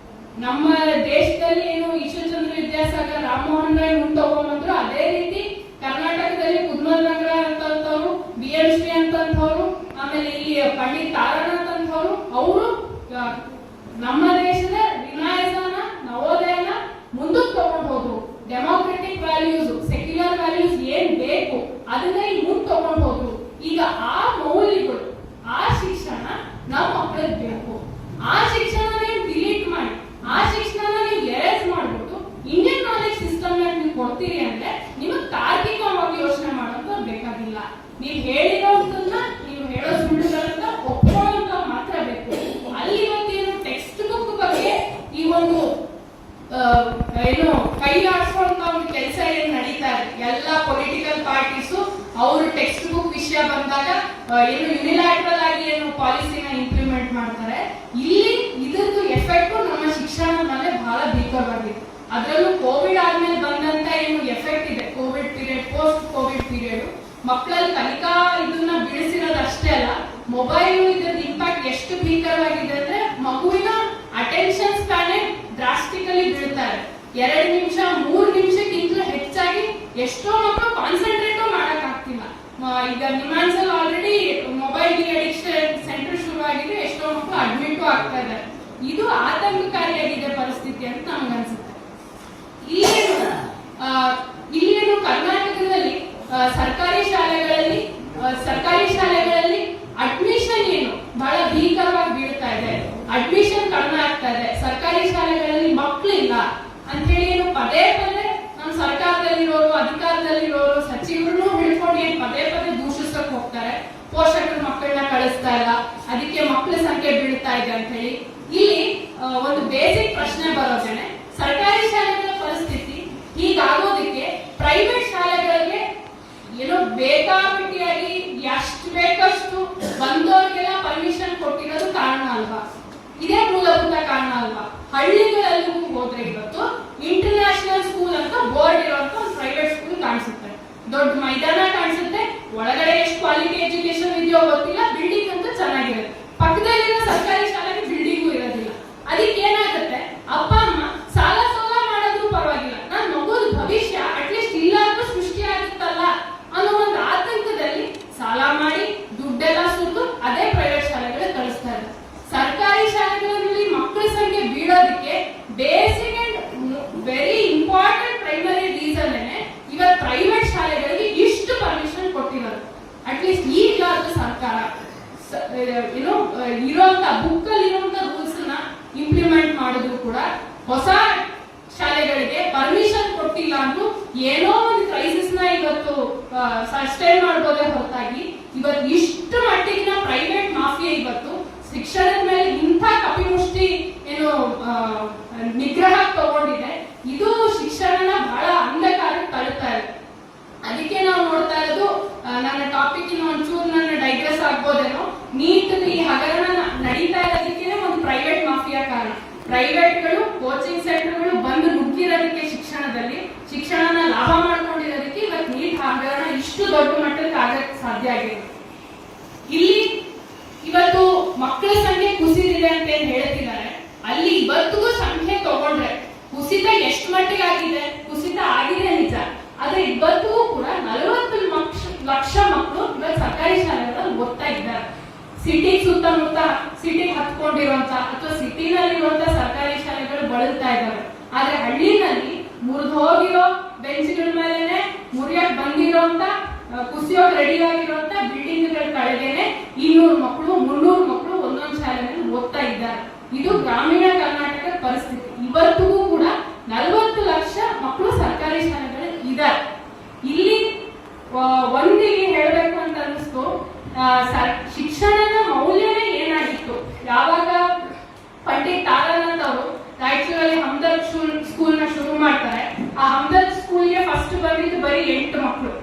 ನಮ್ಮ ದೇಶದಲ್ಲಿ ಏನು ಈಶ್ವರಚಂದ್ರ ವಿದ್ಯಾಸಾಗರ್, ರಾಮಮೋಹನ್ ರಾಯ್ ಮುಂತಗೊಂಡ್ರು, ಅದೇ ರೀತಿ ಕರ್ನಾಟಕದಲ್ಲಿ ಕುದ್ಮಲ್ ಅಂತವ್ರು, BM ಶ್ರೀ ಅಂತವ್ರು, ಆಮೇಲೆ ಇಲ್ಲಿ ಪಂಡಿತ್ ತಾರಾನಾಥ್ ಅಂತವ್ರು, ಅವರು ನಮ್ಮ ದೇಶದ ವಿನಾಯಕನ ನವೋದಯನ ಮುಂದಕ್ಕೆ ತಗೊಂಡು ಹೋದ್ರು. ಡೆಮೋಕ್ರೆಟಿಕ್ ವ್ಯಾಲ್ಯೂಸ್, ಸೆಕ್ಯುಲರ್ ವ್ಯಾಲ್ಯೂಸ್ ಏನ್ ಬೇಕು ಅದನ್ನ ಇಲ್ಲಿ ಮುಂದೆ ತಗೊಂಡು ಹೋದ್ರು. ಈಗ ಆ ಮೌಲ್ಯಗಳು, ಆ ಶಿಕ್ಷಣ ನಮ್ಮ ಮಕ್ಕಳಿಗೆ ಬೇಕು. ಆ ಶಿಕ್ಷಣ ನೀವು ಡಿಲೀಟ್ ಮಾಡಿ, ಆ ಶಿಕ್ಷಣ ನೀವು ಎರೇಸ್ ಮಾಡ್ಬಿಟ್ಟು ಇಂಡಿಯನ್ ನಾಲೆಜ್ ಸಿಸ್ಟಮ್ ನೀವು ಕೊಡ್ತೀರಿ ಅಂದ್ರೆ ನಿಮಗೆ ತಾರ್ಕಿಕವಾಗಿ ಯೋಚನೆ ಮಾಡೋದು ಬೇಕಾಗಿಲ್ಲ. ನೀವು ಹೇಳಿರೋದನ್ನ, ನೀವು ಹೇಳೋ ಸುಳ್ಳುಗಳನ್ನ ಒಪ್ಕೊಳ್ಳೋದು ಮಾತ್ರ ಬೇಕು. ಅಲ್ಲಿ ಇವತ್ತೇನು ಟೆಕ್ಸ್ಟ್ ಬುಕ್ ಬಗ್ಗೆ ಈ ಒಂದು ಏನು ಕೈ ಆಡಿಸ್ಕೊಂತ ಒಂದು ಕೆಲಸ ಏನ್ ನಡೀತಾ ಇದೆ. ಎಲ್ಲಾ ಪೊಲಿಟಿಕಲ್ ಪಾರ್ಟೀಸು ಅವರು ಟೆಕ್ಸ್ಟ್ ಬುಕ್ ವಿಷಯ ಬಂದಾಗ ಏನು ಯುನಿಲ್ಯಾಟ್ರಲ್ ಆಗಿ ಏನು ಪಾಲಿಸಿನ ಇಂಪ್ಲಿಮೆಂಟ್ ಮಾಡ್ತಾರೆ. ಇಲ್ಲಿ ಇದ್ರದ್ದು ಎಫೆಕ್ಟ್ ನಮ್ಮ ಶಿಕ್ಷಣದ ಮೇಲೆ ಬಹಳ ಭೀಕರವಾಗಿದೆ. ಅದರಲ್ಲೂ ಕೋವಿಡ್ ಆದ್ಮೇಲೆ ಬಂದಂತ ಏನು ಎಫೆಕ್ಟ್ ಇದೆ, Covid period, post Covid period, ಮಕ್ಕಳಲ್ಲಿ ಕಲಿಕಾ ಇದನ್ನ ಬಿಡಿಸಿರೋದು ಅಷ್ಟೇ ಅಲ್ಲ, ಮೊಬೈಲ್ ಇದ್ರದ್ದು ಇಂಪ್ಯಾಕ್ಟ್ ಎಷ್ಟು ಭೀಕರವಾಗಿದೆ ಅಂದ್ರೆ ಮಗುವಿನ ಅಟೆನ್ಷನ್ ಸ್ಪ್ಯಾನ್ ಡ್ರಾಸ್ಟಿಕಲಿ ಬೀಳ್ತಾರೆ. 2 ನಿಮಿಷ 3 ನಿಮಿಷಕ್ಕಿಂತ ಹೆಚ್ಚಾಗಿ ಎಷ್ಟೋ ಮಕ್ಕಳು ಕಾನ್ಸಂಟ್ರೇಟ್ ಮಾಡಕ್ ಆಗ್ತಿಲ್ಲ. ಈಗ ನಿಮ್ಮಾನ್ಸಲ್ಲಿ ಆಲ್ರೆಡಿ ಮೊಬೈಲ್ ಅಡಿಕ್ಷನ್ ಸೆಂಟರ್ ಶುರುವಾಗಿದೆ, ಎಷ್ಟೋ ಮಕ್ಕಳು ಅಡ್ಮಿಟ್ ಆಗ್ತಾ ಇದ್ದಾರೆ. ಇದು ಆತಂಕಕಾರಿಯಾಗಿದೆ ಪರಿಸ್ಥಿತಿ ಅಂತ ನಮ್ಗನ್ಸುತ್ತೆ. ಇಲ್ಲೇನು ಕರ್ನಾಟಕದಲ್ಲಿ ಸರ್ಕಾರಿ ಶಾಲೆಗಳಲ್ಲಿ ಅಡ್ಮಿಷನ್ ಏನು ಬಹಳ ಭೀಕರವಾಗಿ ಬೀಳ್ತಾ ಇದೆ. ಅಡ್ಮಿಷನ್ ಕಡಿಮೆ ಆಗ್ತಾ ಇದೆ. ಸರ್ಕಾರಿ ಶಾಲೆಗಳಲ್ಲಿ ಮಕ್ಕಳಿಲ್ಲ ಅಂತ ಹೇಳಿ ಏನು ಪದೇ ಪದೇ ನಮ್ಮ ಸರ್ಕಾರದಲ್ಲಿರೋರು, ಅಧಿಕಾರದಲ್ಲಿರೋರು, ಸಚಿವರು ಹಿಡ್ಕೊಂಡು ಏನ್ ಪದೇ ಪದೇ ದೂಷಿಸಕ್ ಹೋಗ್ತಾರೆ. ಪೋಷಕರು ಮಕ್ಕಳನ್ನ ಕಳಿಸ್ತಾ ಇಲ್ಲ, ಅದಕ್ಕೆ ಮಕ್ಕಳ ಸಂಖ್ಯೆ ಬೀಳ್ತಾ ಇದೆ ಅಂತ ಹೇಳಿ. ಇಲ್ಲಿ ಒಂದು ಬೇಸಿಕ್ ಪ್ರಶ್ನೆ ಬರೋದೇನೆ, ಸರ್ಕಾರಿ ಶಾಲೆಗಳ ಪರಿಸ್ಥಿತಿ ಹೀಗಾಗೋದಕ್ಕೆ ಪ್ರೈವೇಟ್ ಶಾಲೆಗಳಿಗೆ ಏನೋ ಬೇಕಾಬಿಟ್ಟಿಯಾಗಿ ಎಷ್ಟು ಬೇಕಷ್ಟು ಬಂದವರಿಗೆಲ್ಲ ಪರ್ಮಿಷನ್ ಕೊಟ್ಟಿರೋದು ಕಾರಣ ಅಲ್ವಾ? ಇದೇ ಮೂಲಭೂತ ಕಾರಣ ಅಲ್ವಾ? ಹಳ್ಳಿಗಳಲ್ಲೂ ಹೋದ್ರೆ ಇವತ್ತು ಇಂಟರ್ನ್ಯಾಷನಲ್ ಸ್ಕೂಲ್ ಅಂತ ಬೋರ್ಡ್ ಇರುವಂತ ಒಂದು ಪ್ರೈವೇಟ್ ಸ್ಕೂಲ್ ಕಾಣಿಸುತ್ತೆ. ದೊಡ್ಡ ಮೈದಾನ ಕಾಣಿಸುತ್ತೆ, ಒಳಗಡೆ ಎಷ್ಟು ಕ್ವಾಲಿಟಿ ಎಜುಕೇಶನ್ ಇದೆಯೋ ಗೊತ್ತಿಲ್ಲ, ಬಿಲ್ಡಿಂಗ್ ಅಂತ ಚೆನ್ನಾಗಿರುತ್ತೆ. ಪಕ್ಕದಲ್ಲಿರೋ ಸರ್ಕಾರಿ ಶಾಲೆಗೆ ಬಿಲ್ಡಿಂಗು ಇರೋದಿಲ್ಲ. ಅದಕ್ಕೆ ಏನಾಗುತ್ತೆ, ಅಪ್ಪ ಅಮ್ಮ ಸಾಲ ಮಾಡಿದ್ರು ಪರವಾಗಿಲ್ಲ, ನನ್ನ ಮಗುದ ಭವಿಷ್ಯ ಅಟ್ಲೀಸ್ಟ್ ಇಲ್ಲಾದ್ರೂ ಸೃಷ್ಟಿ ಆಗುತ್ತಲ್ಲ ಅನ್ನೋ ಒಂದು ಆತಂಕದಲ್ಲಿ ಸಾಲ ಮಾಡಿ ದುಡ್ಡೆಲ್ಲ ಸುರಿದು ಅದೇ ಪ್ರೈವೇಟ್ ಶಾಲೆಗಳಿಗೆ ಕಳಿಸ್ತಾ ಇದ್ದಾರೆ. ಸರ್ಕಾರಿ ಶಾಲೆಗಳಲ್ಲಿ ಮಕ್ಕಳ ಸಂಖ್ಯೆ ಬೀಳೋದಕ್ಕೆ basic and very important primary reason ಇವತ್ತು ಪ್ರೈವೇಟ್ ಶಾಲೆಗಳಿಗೆ ಇಷ್ಟು ಪರ್ಮಿಷನ್ ಕೊಟ್ಟಿರೋದು. ಅಟ್ಲೀಸ್ಟ್ ಈಗಲಾದ್ರೂ ಸರ್ಕಾರ ಇರುವಂತ ಬುಕ್ ಅಲ್ಲಿ ಇರುವಂತ ರೂಲ್ಸ್ ನ ಇಂಪ್ಲಿಮೆಂಟ್ ಮಾಡಿದ್ರು ಕೂಡ ಹೊಸ ಶಾಲೆಗಳಿಗೆ ಪರ್ಮಿಷನ್ ಕೊಟ್ಟಿಲ್ಲ ಅಂದ್ರೂ ಏನೋ ಒಂದು ಕ್ರೈಸಿಸ್ ನ ಇವತ್ತು ಸಸ್ಟೈನ್ ಮಾಡಬಹುದೇ ಹೊರತಾಗಿ ಇವತ್ತು ಇಷ್ಟು ಮಟ್ಟಿಗಿನ ಪ್ರೈವೇಟ್ ಮಾಫಿಯಾ ಇವತ್ತು ಶಿಕ್ಷಣದ ಮೇಲೆ ಇಂಥ ಕಪಿಮುಷ್ಟಿ ಏನು ನಿಗ್ರಹ ತಗೊಂಡಿದೆ. ಇದು ಶಿಕ್ಷಣನ ಬಹಳ ಅಂಧಕಾರಕ್ಕೆ ತಳ್ಳುತ್ತಾ ಇದೆ. ಅದಕ್ಕೆ ನಾವು ನೋಡ್ತಾ ಇರೋದು, ನನ್ನ ಟಾಪಿಕ್ ಒಂಚೂರು ನನ್ನ ಡೈಗ್ರೆಸ್ ಆಗ್ಬೋದೇನೋ, ನೀಟ್ ಈ ಹಗರಣ ನಡೀತಾ ಇರೋದಕ್ಕೆ ಒಂದು ಪ್ರೈವೇಟ್ ಮಾಫಿಯಾ ಕಾರಣ. ಪ್ರೈವೇಟ್ಗಳು ಕೋಚಿಂಗ್ ಸೆಂಟರ್ಗಳು ಬಂದು ನುಗ್ಗಿರೋದಕ್ಕೆ ಶಿಕ್ಷಣನ ಲಾಭ ಮಾಡ್ಕೊಂಡಿರೋದಕ್ಕೆ ಇವತ್ತು ನೀಟ್ ಹಗರಣ ಇಷ್ಟು ದೊಡ್ಡ ಮಟ್ಟಕ್ಕೆ ಆಗಕ್ಕೆ ಸಾಧ್ಯ ಆಗಿದೆ. ಇಲ್ಲಿ ಇವತ್ತು ಮಕ್ಕಳ ಸಂಖ್ಯೆ ಕುಸಿದಿದೆ ಅಂತ ಏನ್ ಹೇಳ್ತಿದ್ದಾರೆ, ಅಲ್ಲಿ ಇವತ್ತಿಗೂ ಸಂಖ್ಯೆ ತಗೊಂಡ್ರೆ ಕುಸಿತ ಎಷ್ಟು ಮಟ್ಟಿಗೆ ಆಗಿದೆ, ಕುಸಿತ ಆಗಿದೆ ನಿಜ, ಆದ್ರೆ ಇವತ್ತಿಗೂ ಕೂಡ 40 ಲಕ್ಷ ಮಕ್ಕಳು ಸರ್ಕಾರಿ ಶಾಲೆಗಳಲ್ಲಿ ಓದ್ತಾ ಇದ್ದಾರೆ. ಸಿಟಿ ಸುತ್ತಮುತ್ತ ಸಿಟಿಗೆ ಹತ್ಕೊಂಡಿರುವಂತ ಅಥವಾ ಸಿಟಿನಲ್ಲಿರುವಂತ ಸರ್ಕಾರಿ ಶಾಲೆಗಳು ಬಳಲ್ತಾ ಇದ್ದಾವೆ. ಆದ್ರೆ ಹಳ್ಳಿನಲ್ಲಿ ಮುರಿದು ಹೋಗಿರೋ ಬೆಂಚ್ಗಳ ಮೇಲೆನೆ ಮುರಿಯಕ್ ಬಂದಿರೋಂತ ಕುಸಿಯೋಕ್ ರೆಡಿ ಆಗಿರುವಂತ ಬಿಲ್ಡಿಂಗ್ಗಳ ಕೆಳಗೇನೆ 200 ಮಕ್ಕಳು 300 ಮಕ್ಕಳು ಒಂದೊಂದು ಶಾಲೆಯಲ್ಲಿ ಓದ್ತಾ ಇದ್ದಾರೆ. ಇದು ಗ್ರಾಮೀಣ ಕರ್ನಾಟಕದ ಪರಿಸ್ಥಿತಿ. ಇವತ್ತಿಗೂ ಕೂಡ 40 ಲಕ್ಷ ಮಕ್ಕಳು ಸರ್ಕಾರಿ ಶಾಲೆಗಳು ಇದ್ದಾರೆ. ಇಲ್ಲಿ ಒಂದಿಗೆ ಹೇಳ್ಬೇಕು ಅಂತ ಅನಿಸ್ತು, ಶಿಕ್ಷಣದ ಮೌಲ್ಯನೇ ಏನಾಗಿತ್ತು. ಯಾವಾಗ ಪಂಡಿತ್ ತಾರಾನಾಥ್ ಅವರು ರಾಯಚೂರಲ್ಲಿ ಹಮ್ದರ್ದ್ ಸ್ಕೂಲ್ ನ ಶುರು ಮಾಡ್ತಾರೆ, ಆ ಹಮ್ದರ್ದ್ ಸ್ಕೂಲ್ಗೆ ಫಸ್ಟ್ ಬಂದಿದ್ದು ಬರೀ 8 ಮಕ್ಕಳು.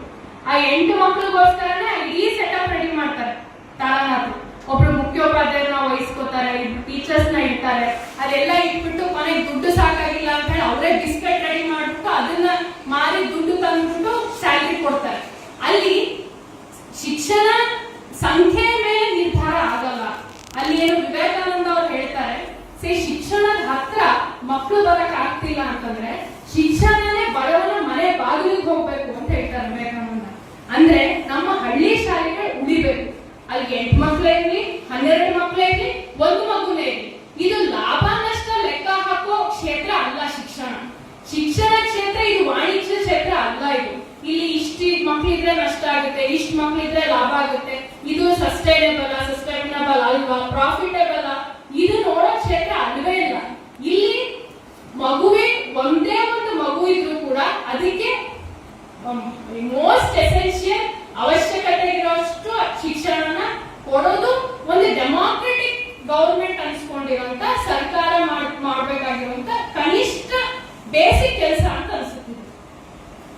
ಆ 8 ಮಕ್ಕಳಿಗೋಸ್ಕರನೇ ಇಡೀ ಸೆಟಪ್ ರೆಡಿ ಮಾಡ್ತಾರೆ ತಾರಾನಾಥ್. ಒಬ್ರು ಮುಖ್ಯೋಪಾಧ್ಯಾಯರನ್ನ ವಹಿಸ್ಕೋತಾರೆ, ಇಬ್ರು ಟೀಚರ್ಸ್ ನ ಇಡ್ತಾರೆ. ಅದೆಲ್ಲ ಇಟ್ಬಿಟ್ಟು ಕೊನೆಗೆ ದುಡ್ಡು ಸಾಕಾಗಿಲ್ಲ ಅಂತ ಹೇಳಿ ಅವರೇ ಬಿಸ್ಕೆಟ್ ರೆಡಿ ಮಾಡ್ಬಿಟ್ಟು ಅದನ್ನ ಮಾರಿ ದುಡ್ಡು ತಂದ್ಬಿಟ್ಟು ಸ್ಯಾಲ್ರಿ ಕೊಡ್ತಾರೆ. ಅಲ್ಲಿ ಶಿಕ್ಷಣ ಸಂಖ್ಯೆ ಮೇಲೆ ನಿರ್ಧಾರ ಆಗಲ್ಲ. ಅಲ್ಲಿ ಏನು ವಿವೇಕಾನಂದ ಅವ್ರು ಹೇಳ್ತಾರೆ, ಶಿಕ್ಷಣದ ಹತ್ರ ಮಕ್ಕಳು ಬರಕ್ ಆಗ್ತಿಲ್ಲ ಅಂತಂದ್ರೆ ಶಿಕ್ಷಣನೇ ಬಡವನ ಮನೆ ಬಾಗಿಲಿಗೆ ಹೋಗ್ಬೇಕು ಅಂತ ಹೇಳ್ತಾರೆ ವಿವೇಕಾನಂದ. ಅಂದ್ರೆ ನಮ್ಮ ಹಳ್ಳಿ ಶಾಲೆಗಳು ಉಳಿಬೇಕು. ಅಲ್ಲಿ 8 ಮಕ್ಕಳೇ ಇರ್ಲಿ, 12 ಮಕ್ಕಳೇ ಇರ್ಲಿ, 1 ಮಗುನೇ ಇರ್ಲಿ, ಇದು ಲಾಭ ನಷ್ಟ ಲೆಕ್ಕ ಹಾಕೋ ಕ್ಷೇತ್ರ ಅಲ್ಲ ಶಿಕ್ಷಣ. ಶಿಕ್ಷಣ ಕ್ಷೇತ್ರ ಇದು ವಾಣಿಜ್ಯ ಕ್ಷೇತ್ರ ಅಲ್ಲ. ಇದು ಇಲ್ಲಿ ಇಷ್ಟು ಮಕ್ಕಳಿದ್ರೆ ನಷ್ಟ ಆಗುತ್ತೆ, ಇಷ್ಟು ಮಕ್ಕಳಿದ್ರೆ ಲಾಭ ಆಗುತ್ತೆ, ಇದು ಸಸ್ಟೈನಬಲ್ ಅಲ್ವಾ, ಪ್ರಾಫಿಟಬಲ್ ಇದು ನೋಡೋ ಕ್ಷೇತ್ರ ಅಲ್ವೇ ಇಲ್ಲ. ಇಲ್ಲಿ ಒಂದೇ ಒಂದು ಮಗು ಇದ್ರೂ ಕೂಡ ಅದಕ್ಕೆ ಮೋಸ್ಟ್ ಎಸೆನ್ಷಿಯಲ್ ಅವಶ್ಯಕತೆ ಇರೋಷ್ಟು ಶಿಕ್ಷಣನ ಕೊಡೋದು ಒಂದು ಡೆಮಾಕ್ರೆಟಿಕ್ ಗವರ್ಮೆಂಟ್ ಅನ್ಸ್ಕೊಂಡಿರುವಂತ ಸರ್ಕಾರ ಮಾಡ್ಬೇಕಾಗಿರುವಂತ ಕನಿಷ್ಠ ಬೇಸಿಕ್ ಕೆಲಸ ಅಂತ ಅನ್ಸುತ್ತಿದೆ.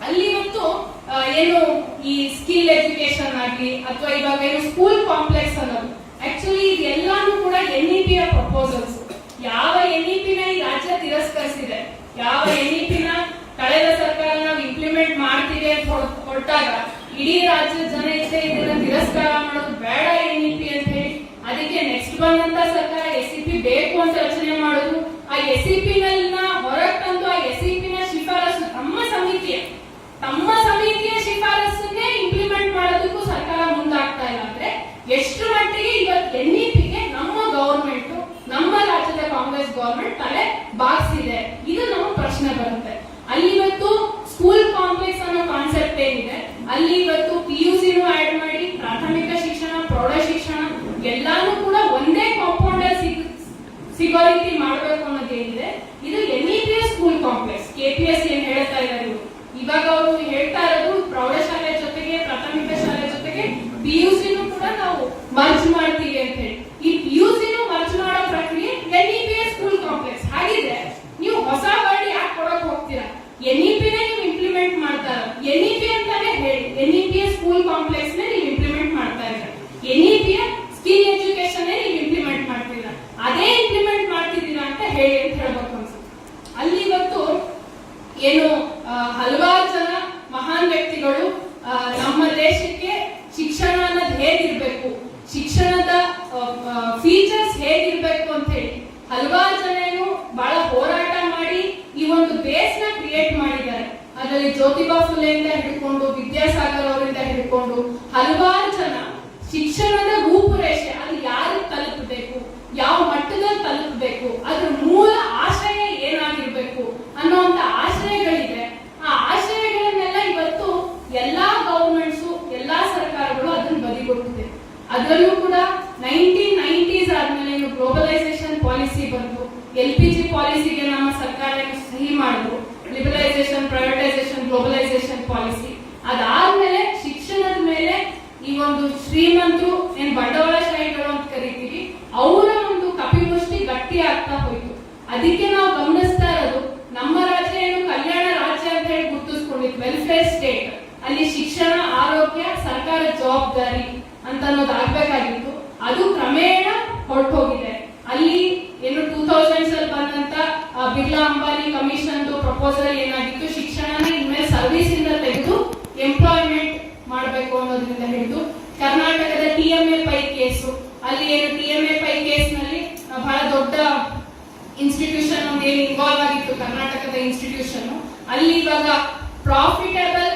ಅಲ್ಲಿ ಇವತ್ತು ಏನು ಈ ಸ್ಕಿಲ್ ಎಜುಕೇಶನ್ ಆಗಲಿ ಅಥವಾ ಇವಾಗ ಏನು ಸ್ಕೂಲ್ ಕಾಂಪ್ಲೆಕ್ಸ್ ಅನ್ನೋದು, ಆಕ್ಚುಲಿ ಇದೆಲ್ಲಾನು ಕೂಡ NEP ಯ ಪ್ರಪೋಸಲ್ಸ್. ಯಾವ NEP ನ ಈ ರಾಜ್ಯ ತಿರಸ್ಕರಿಸಿದೆ, ಯಾವ NEP ನ ಕಳೆದ ಸರ್ಕಾರ ನಾವು ಇಂಪ್ಲಿಮೆಂಟ್ ಮಾಡ್ತೀವಿ ಅಂತ ಹೊರಟಾಗ ಇಡೀ ರಾಜ್ಯದ ಜನ ಇದನ್ನ ತಿರಸ್ಕಾರ ಮಾಡೋದು ಬೇಡ NEP ಅಂತ ಹೇಳಿ ಅದಕ್ಕೆ ನೆಕ್ಸ್ಟ್ ಬಂದಂತ ಸರ್ಕಾರ SEP ಬೇಕು ಅಂತ ರಚನೆ ಮಾಡೋದು. ಆ SEP ನ ಹೊರಗೆ ತಂದು ಆ SEP ನ ಶಿಫಾರಸು ತಮ್ಮ ಸಮಿತಿಯ ಶಿಫಾರಸ್ಸನ್ನೇ ಇಂಪ್ಲಿಮೆಂಟ್ ಮಾಡೋದಕ್ಕೂ ಸರ್ಕಾರ ಮುಂದಾಗ್ತಾ ಇಲ್ಲ ಅಂದ್ರೆ ಎಷ್ಟು ಮಟ್ಟಿಗೆ ಇವತ್ತು NEP ಗೆ ನಮ್ಮ ಗವರ್ಮೆಂಟ್, ನಮ್ಮ ರಾಜ್ಯದ ಕಾಂಗ್ರೆಸ್ ಗವರ್ಮೆಂಟ್ ತಲೆ ಬಾಗಿಸಿದೆ, ಇದು ನಮ್ಮ ಪ್ರಶ್ನೆ ಬರುತ್ತೆ. ಅಲ್ಲಿ ಇವತ್ತು ಸ್ಕೂಲ್ ಕಾಂಪ್ಲೆಕ್ಸ್ ಅನ್ನೋ ಕಾನ್ಸೆಪ್ಟ್ ಏನಿದೆ, ಅಲ್ಲಿ ಇವತ್ತು PUC ಆಡ್ ಮಾಡಿ ಪ್ರಾಥಮಿಕ ಶಿಕ್ಷಣ, ಪ್ರೌಢ ಶಿಕ್ಷಣ ಎಲ್ಲಾನು ಕೂಡ ಒಂದೇ ಕಾಂಪೌಂಡ್ ಅಲ್ಲಿ ಸಿಗೋ ರೀತಿ ಮಾಡಬೇಕು ಅನ್ನೋದೇನಿದೆ, ಇದು NEP ಸ್ಕೂಲ್ ಕಾಂಪ್ಲೆಕ್ಸ್. KPS ಏನ್ ಹೇಳ್ತಾ ಇದ್ದಾರೆ ಇವಾಗ, ಅವರು ಹೇಳ್ತಾ ಇರೋದು ಪ್ರೌಢಶಾಲೆ ಜೊತೆಗೆ ಪ್ರಾಥಮಿಕ ಶಾಲೆ ಜೊತೆಗೆ PUC ಕೂಡ ನಾವು ಮರ್ಜ್ ಮಾಡ್ತೀವಿ ಅಂತ ಹೇಳಿ. ಈ PUC ಮರ್ಜ್ ಮಾಡೋ ಪ್ರಕ್ರಿಯೆ NEP ಸ್ಕೂಲ್ ಕಾಂಪ್ಲೆಕ್ಸ್. ಹಾಗಿದ್ರೆ ನೀವು ಹೊಸ ವರ್ಡ್ ಯಾಕೆ ಕೊಡಕ್ ಹೋಗ್ತೀರಾ? NEP ನೀವು ಇಂಪ್ಲಿಮೆಂಟ್ ಮಾಡ್ತಾ NEP ಅಂತಾನೆ ಹೇಳಿ, NEP ಸ್ಕೂಲ್ ಕಾಂಪ್ಲೆಕ್ಸ್ ನೀವು ಇಂಪ್ಲಿಮೆಂಟ್ ಮಾಡ್ತಾ ಇದ್ದಾರೆ, NEP ಸ್ಕಿಲ್ ಎಜುಕೇಶನ್ ನೀವು ಇಂಪ್ಲಿಮೆಂಟ್ ಮಾಡ್ತೀರಾ, ಅದೇ ಇಂಪ್ಲಿಮೆಂಟ್ ಮಾಡ್ತಿದ್ದೀರಾ ಅಂತ ಹೇಳಿ ಅಂತ ಹೇಳ್ಬೇಕು ಅನ್ಸುತ್ತೆ. ಅಲ್ಲಿ ಇವತ್ತು ಏನು ಹಲವಾರು ಜನ ಮಹಾನ್ ವ್ಯಕ್ತಿಗಳು ನಮ್ಮ ದೇಶಕ್ಕೆ ಶಿಕ್ಷಣ ಅನ್ನೋದು ಹೇಗಿರ್ಬೇಕು, ಶಿಕ್ಷಣದ ಫೀಚರ್ಸ್ ಹೇಗಿರ್ಬೇಕು ಅಂತ ಹೇಳಿ ಹಲವಾರು ಜನ ಬಹಳ ಹೋರಾಟ ಮಾಡಿ ಈ ಒಂದು ಬೇಸ್ ನ ಕ್ರಿಯೇಟ್ ಮಾಡಿದ್ದಾರೆ. ಅದರಲ್ಲಿ ಜ್ಯೋತಿಬಾ ಫುಲೆಯಿಂದ ಹಿಡ್ಕೊಂಡು ವಿದ್ಯಾಸಾಗರ್ ಅವರಿಂದ ಹಿಡ್ಕೊಂಡು ಹಲವಾರು ಜನ ಶಿಕ್ಷಣದ ರೂಪುರೇಷೆ, ಅದು ಯಾರಿಗೆ ತಲುಪಬೇಕು, ಯಾವ ಮಟ್ಟದಲ್ಲಿ ತಲುಪಬೇಕು, ಅದ್ರ ಮೂಲ ಆಶಯ ಏನಾಗಿರ್ಬೇಕು ಅನ್ನುವಂತ ಆಶಯಗಳಿದೆ. ಆ ಆಶಯಗಳನ್ನೆಲ್ಲ ಇವತ್ತು ಎಲ್ಲಾ ಗವರ್ಮೆಂಟ್ಸು, ಎಲ್ಲಾ ಸರ್ಕಾರಗಳು ಅದನ್ನ ಬದಿಗೊಟ್ಟಿದೆ. ಅದರಲ್ಲೂ ಕೂಡ 1990s ಆದ್ಮೇಲೆ ಗ್ಲೋಬಲೈಸೇಷನ್ ಪಾಲಿಸಿ ಬಂತು, LPG ಪಾಲಿಸಿಗೆ ನಮ್ಮ ಸರ್ಕಾರ ಸಹಿ ಮಾಡಿದ್ರು, ಲಿಬರಲೈಸೇಷನ್, ಪ್ರೈವೇಟೈಸೇಷನ್, ಗ್ಲೋಬಲೈಸೇಷನ್ ಪಾಲಿಸಿ. ಅದಾದ್ಮೇಲೆ ಶಿಕ್ಷಣದ ಮೇಲೆ ಈ ಒಂದು ಶ್ರೀಮಂತರು ಏನ್ ಬಂಡವಾಳಶಾಹಿಗಳು ಅಂತ ಕರಿತೀವಿ, ಅವರ ಒಂದು ಕಪಿಮುಷ್ಟಿ ಗಟ್ಟಿ ಆಗ್ತಾ ಹೋಯ್ತು. ಅದಕ್ಕೆ ನಾವು ಗಮನಿಸ್ತಾ ಇರೋದು, ನಮ್ಮ ರಾಜ್ಯ ಏನು ಕಲ್ಯಾಣ ರಾಜ್ಯ ಅಂತ ಹೇಳಿ ಗುರುತಿಸ್ಕೊಂಡಿತ್ತು, ವೆಲ್ಫೇರ್ ಸ್ಟೇಟ್, ಅಲ್ಲಿ ಶಿಕ್ಷಣ, ಆರೋಗ್ಯ ಸರ್ಕಾರ ಜವಾಬ್ದಾರಿ ಅಂತ ಅನ್ನೋದು ಆಗ್ಬೇಕಾಗಿತ್ತು. ಅದು ಕ್ರಮೇಣ ಹೊರಟು ಹೋಗಿದೆ. ಅಲ್ಲಿ ಏನು 2000s ಅಲ್ಲಿ ಬಂದಂತ ಬಿರ್ಲಾ ಅಂಬಾನಿ ಕಮಿಷನ್ ಪ್ರಪೋಸಲ್ ಏನಾಗಿತ್ತು, ಶಿಕ್ಷಣನ ಇನ್ಮೇಲೆ ಸರ್ವಿಸ್ ಇಂದ ತೆಗೆದು ಎಂಪ್ಲಾಯ್ಮೆಂಟ್ ಮಾಡಬೇಕು ಅನ್ನೋದ್ರಿಂದ ಹಿಡಿದು ಕರ್ನಾಟಕದ TMA ಪೈ ಕೇಸು, ಅಲ್ಲಿ ಏನು TMA ಪೈ ಕೇಸ್ ನಲ್ಲಿ ಬಹಳ ದೊಡ್ಡ ಇನ್ಸ್ಟಿಟ್ಯೂಷನ್ ಒಂದು ಏನು ಇನ್ವಾಲ್ವ್ ಆಗಿತ್ತು, ಕರ್ನಾಟಕದ ಇನ್ಸ್ಟಿಟ್ಯೂಷನ್, ಅಲ್ಲಿ ಇವಾಗ ಪ್ರಾಫಿಟಬಲ್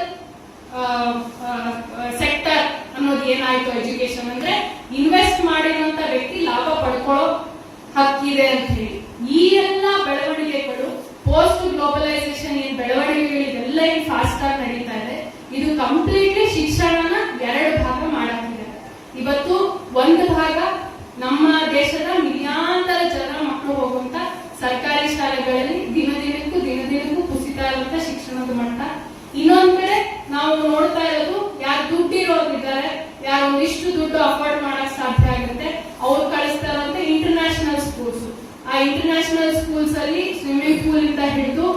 ಸೆಕ್ಟರ್ ಅನ್ನೋದು ಏನಾಯ್ತು ಎಜುಕೇಶನ್ ಅಂದ್ರೆ ಇನ್ವೆಸ್ಟ್ ಮಾಡಿರುವಂತ ವ್ಯಕ್ತಿ ಲಾಭ ಪಡ್ಕೊಳ್ಳೋ ಹಕ್ಕಿದೆ ಅಂತ ಹೇಳಿ. ಈ ಎಲ್ಲ ಬೆಳವಣಿಗೆಗಳು ಪೋಸ್ಟ್ ಗ್ಲೋಬಲೈಸೇಷನ್ ಏನ್ ಬೆಳವಣಿಗೆಗಳು ಇವೆಲ್ಲ ಏನ್ ಫಾಸ್ಟ್ ಆಗಿ ನಡೀತಾ ಇದೆ, ಇದು ಕಂಪ್ಲೀಟ್ಲಿ ಶಿಕ್ಷಣನ ಎರಡು ಭಾಗ ಮಾಡಾಕಿದೆ. ಇವತ್ತು ಒಂದು ಭಾಗ ನಮ್ಮ ದೇಶದ ಮಿಲಿಯಾಂತರ ಜನ ಮಕ್ಕಳು ಹೋಗುವಂತ ಸರ್ಕಾರಿ ಶಾಲೆಗಳಲ್ಲಿ ದಿನದಿನಕ್ಕೂ ಕುಸಿತಾ ಇರುವಂತ ಶಿಕ್ಷಣದ ಮಟ್ಟ. ಇನ್ನೊಂದ್ ಕಡೆ ನಾವು ನೋಡ್ತಾ ಇರೋದು ಯಾರು ದುಡ್ಡಿರೋರಿದ್ದಾರೆ, ಯಾರು ಇಷ್ಟು ದುಡ್ಡು ಅಫೋರ್ಡ್ ಮಾಡಕ್ ಸಾಧ್ಯ ಆಗುತ್ತೆ ಅವ್ರು ಕಳಿಸ್ತಾ ಇರುವಂತ ಇಂಟರ್ನ್ಯಾಷನಲ್ ಸ್ಕೂಲ್ಸ್. ಆ ಇಂಟರ್ನ್ಯಾಷನಲ್ ಸ್ಕೂಲ್ಸ್ ಅಲ್ಲಿ ಸ್ವಿಮ್ಮಿಂಗ್ ಪೂಲ್ ಇಂದ ಹಿಡಿದು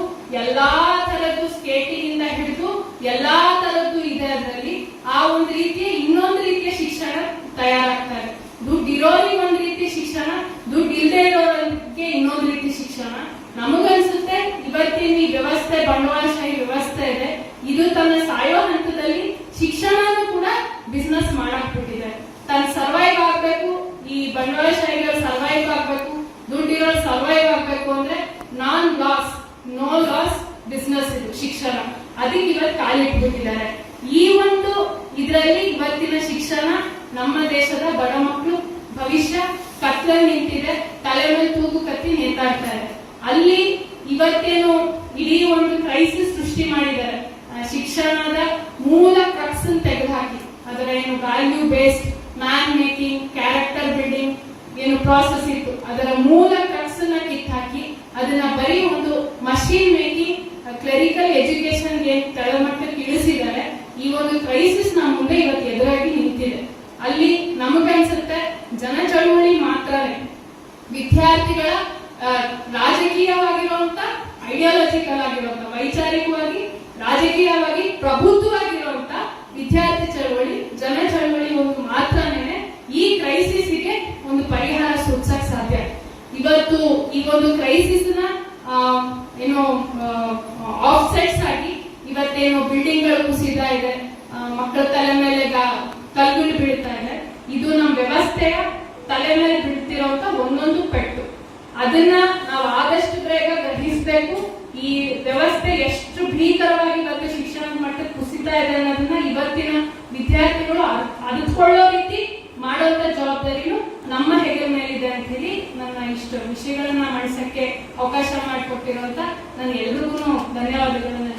ಎಲ್ಲಾ ತರದ್ದು, ಸ್ಕೇಟಿಂಗ್ ಇಂದ ಹಿಡಿದು ಎಲ್ಲಾ ತರದ್ದು ಇದೆ. ಅದರಲ್ಲಿ ಆ ಒಂದು ರೀತಿಯ ಇನ್ನೊಂದು ರೀತಿಯ ಶಿಕ್ಷಣ ತಯಾರಾಗ್ತಾರೆ. ದುಡ್ಡು ಇರೋರಿಗೆ ಒಂದು ರೀತಿ ಶಿಕ್ಷಣ, ದುಡ್ಡು ಇಲ್ಲದೆ ಇರೋರಿಗೆ ಇನ್ನೊಂದು ರೀತಿ ಶಿಕ್ಷಣ. ನಮಗನ್ಸುತ್ತೆ ಇವತ್ತಿನ ಈ ವ್ಯವಸ್ಥೆ, ಬಂಡವಾಳಶಾಹಿ ವ್ಯವಸ್ಥೆ ಇದೆ, ಇದು ತನ್ನ ಸಾಯೋ ಹಂತದಲ್ಲಿ ಶಿಕ್ಷಣನೂ ಕೂಡ ಬಿಸ್ನೆಸ್ ಮಾಡಾಕ್ಬಿಟ್ಟಿದೆ. ತನ್ನ ಸರ್ವೈವ್ ಆಗ್ಬೇಕು, ಈ ಬಂಡವಾಳಶಾಹಿಗಳು ಸರ್ವೈವ್ ಆಗ್ಬೇಕು, ದುಡ್ಡಿರೋ ಸರ್ವೈವ್ ಆಗ್ಬೇಕು ಅಂದ್ರೆ ನಾನ್ ಲಾಸ್ ನೋ ಲಾಸ್ ಬಿಸ್ನೆಸ್ ಇದು ಶಿಕ್ಷಣ. ಅದಕ್ಕೆ ಇವತ್ತು ಕಾಲಿಟ್ಬಿಟ್ಟಿದ್ದಾರೆ. ಈ ಒಂದು ಇದರಲ್ಲಿ ಇವತ್ತಿನ ಶಿಕ್ಷಣ ನಮ್ಮ ದೇಶದ ಬಡ ಮಕ್ಕಳು ಭವಿಷ್ಯ ಕತ್ತಲಲ್ಲಿ ನಿಂತಿದೆ, ತಲೆ ಮೇಲೆ ತೂಗು ಕತ್ತಿ ನೇತಾಡ್ತಾ ಇದೆ. ಅಲ್ಲಿ ಇವತ್ತೇನು ಇಡೀ ಒಂದು ಕ್ರೈಸಿಸ್ ಸೃಷ್ಟಿ ಮಾಡಿದ್ದಾರೆ. ಶಿಕ್ಷಣದ ಮೂಲ ಕ್ರಕ್ಸ್ ತೆಗೆದುಹಾಕಿ ಅದರ ಏನು value based man making, character building ಏನು ಪ್ರಾಸೆಸ್ ಇತ್ತು ಅದರ ಮೂಲ ಕ್ರಕ್ಸ್ ನ ಕಿತ್ತಾಕಿ ಅದನ್ನ ಬರೀ ಒಂದು ಮಷೀನ್ ಮೇಕಿಂಗ್, ಕ್ಲರಿಕಲ್ ಎಜುಕೇಶನ್ ಗೆ ತಳಮಟ್ಟಕ್ಕೆ ಇಳಿಸಿದ್ದಾರೆ. ಈ ಒಂದು ಕ್ರೈಸಿಸ್ ನಮ್ಮ ಮುಂದೆ ಇವತ್ತು ಎದುರಾಗಿ ನಿಂತಿದೆ. ಅಲ್ಲಿ ನಮಗನ್ಸುತ್ತೆ ಜನ ಚಳುವಳಿ ಮಾತ್ರನೇ ವಿದ್ಯಾರ್ಥಿಗಳ ರಾಜಕೀಯವಾಗಿರುವಂತ, ಐಡಿಯಾಲಜಿಕಲ್ ಆಗಿರುವಂತ, ವೈಚಾರಿಕವಾಗಿ ರಾಜಕೀಯವಾಗಿ ಪ್ರಬುದ್ಧವಾಗಿರುವಂತ ವಿದ್ಯಾರ್ಥಿ ಚಳವಳಿ, ಜನ ಚಳವಳಿ ಒಂದು ಮಾತ್ರನೇ ಈ ಕ್ರೈಸಿಸ್ಗೆ ಒಂದು ಪರಿಹಾರ ಸೂಚಿಸಕ್ ಸಾಧ್ಯ. ಇವತ್ತು ಈ ಒಂದು ಕ್ರೈಸಿಸ್ ನ ಏನೋ ಆಫ್ಸೆಟ್ಸ್ ಆಗಿ ಇವತ್ತೇನು ಬಿಲ್ಡಿಂಗ್ ಗಳು ಕುಸಿತಾ ಇದೆ, ಮಕ್ಕಳ ತಲೆ ಮೇಲೆ ಕಲ್ಗುಳು ಬೀಳ್ತಾ ಇದೆ. ಇದು ನಮ್ಮ ವ್ಯವಸ್ಥೆಯ ತಲೆ ಮೇಲೆ ಬೀಳ್ತಿರೋಂತ ಒಂದೊಂದು ಪೆಟ್ಟು. ಅದನ್ನ ನಾವು ಆದಷ್ಟು ಬೇಗ ಗ್ರಹಿಸಬೇಕು. ಈ ವ್ಯವಸ್ಥೆ ಎಷ್ಟು ಭೀಕರವಾಗಿ ಇವತ್ತು ಶಿಕ್ಷಣದ ಮಟ್ಟಕ್ಕೆ ಕುಸಿತಾ ಇದೆ ಅನ್ನೋದನ್ನ ಇವತ್ತಿನ ವಿದ್ಯಾರ್ಥಿಗಳು ಅರಿತುಕೊಳ್ಳೋ ರೀತಿ ಮಾಡುವಂತ ಜವಾಬ್ದಾರಿನೂ ನಮ್ಮ ಹೆಗಲ ಮೇಲಿದೆ ಅಂತ ಹೇಳಿ ನನ್ನ ಇಷ್ಟು ವಿಷಯಗಳನ್ನ ಮಾಡಿಸಕ್ಕೆ ಅವಕಾಶ ಮಾಡಿಕೊಟ್ಟಿರುವಂತ ನಾನು ಎಲ್ರಿಗೂ ಧನ್ಯವಾದಗಳನ್ನ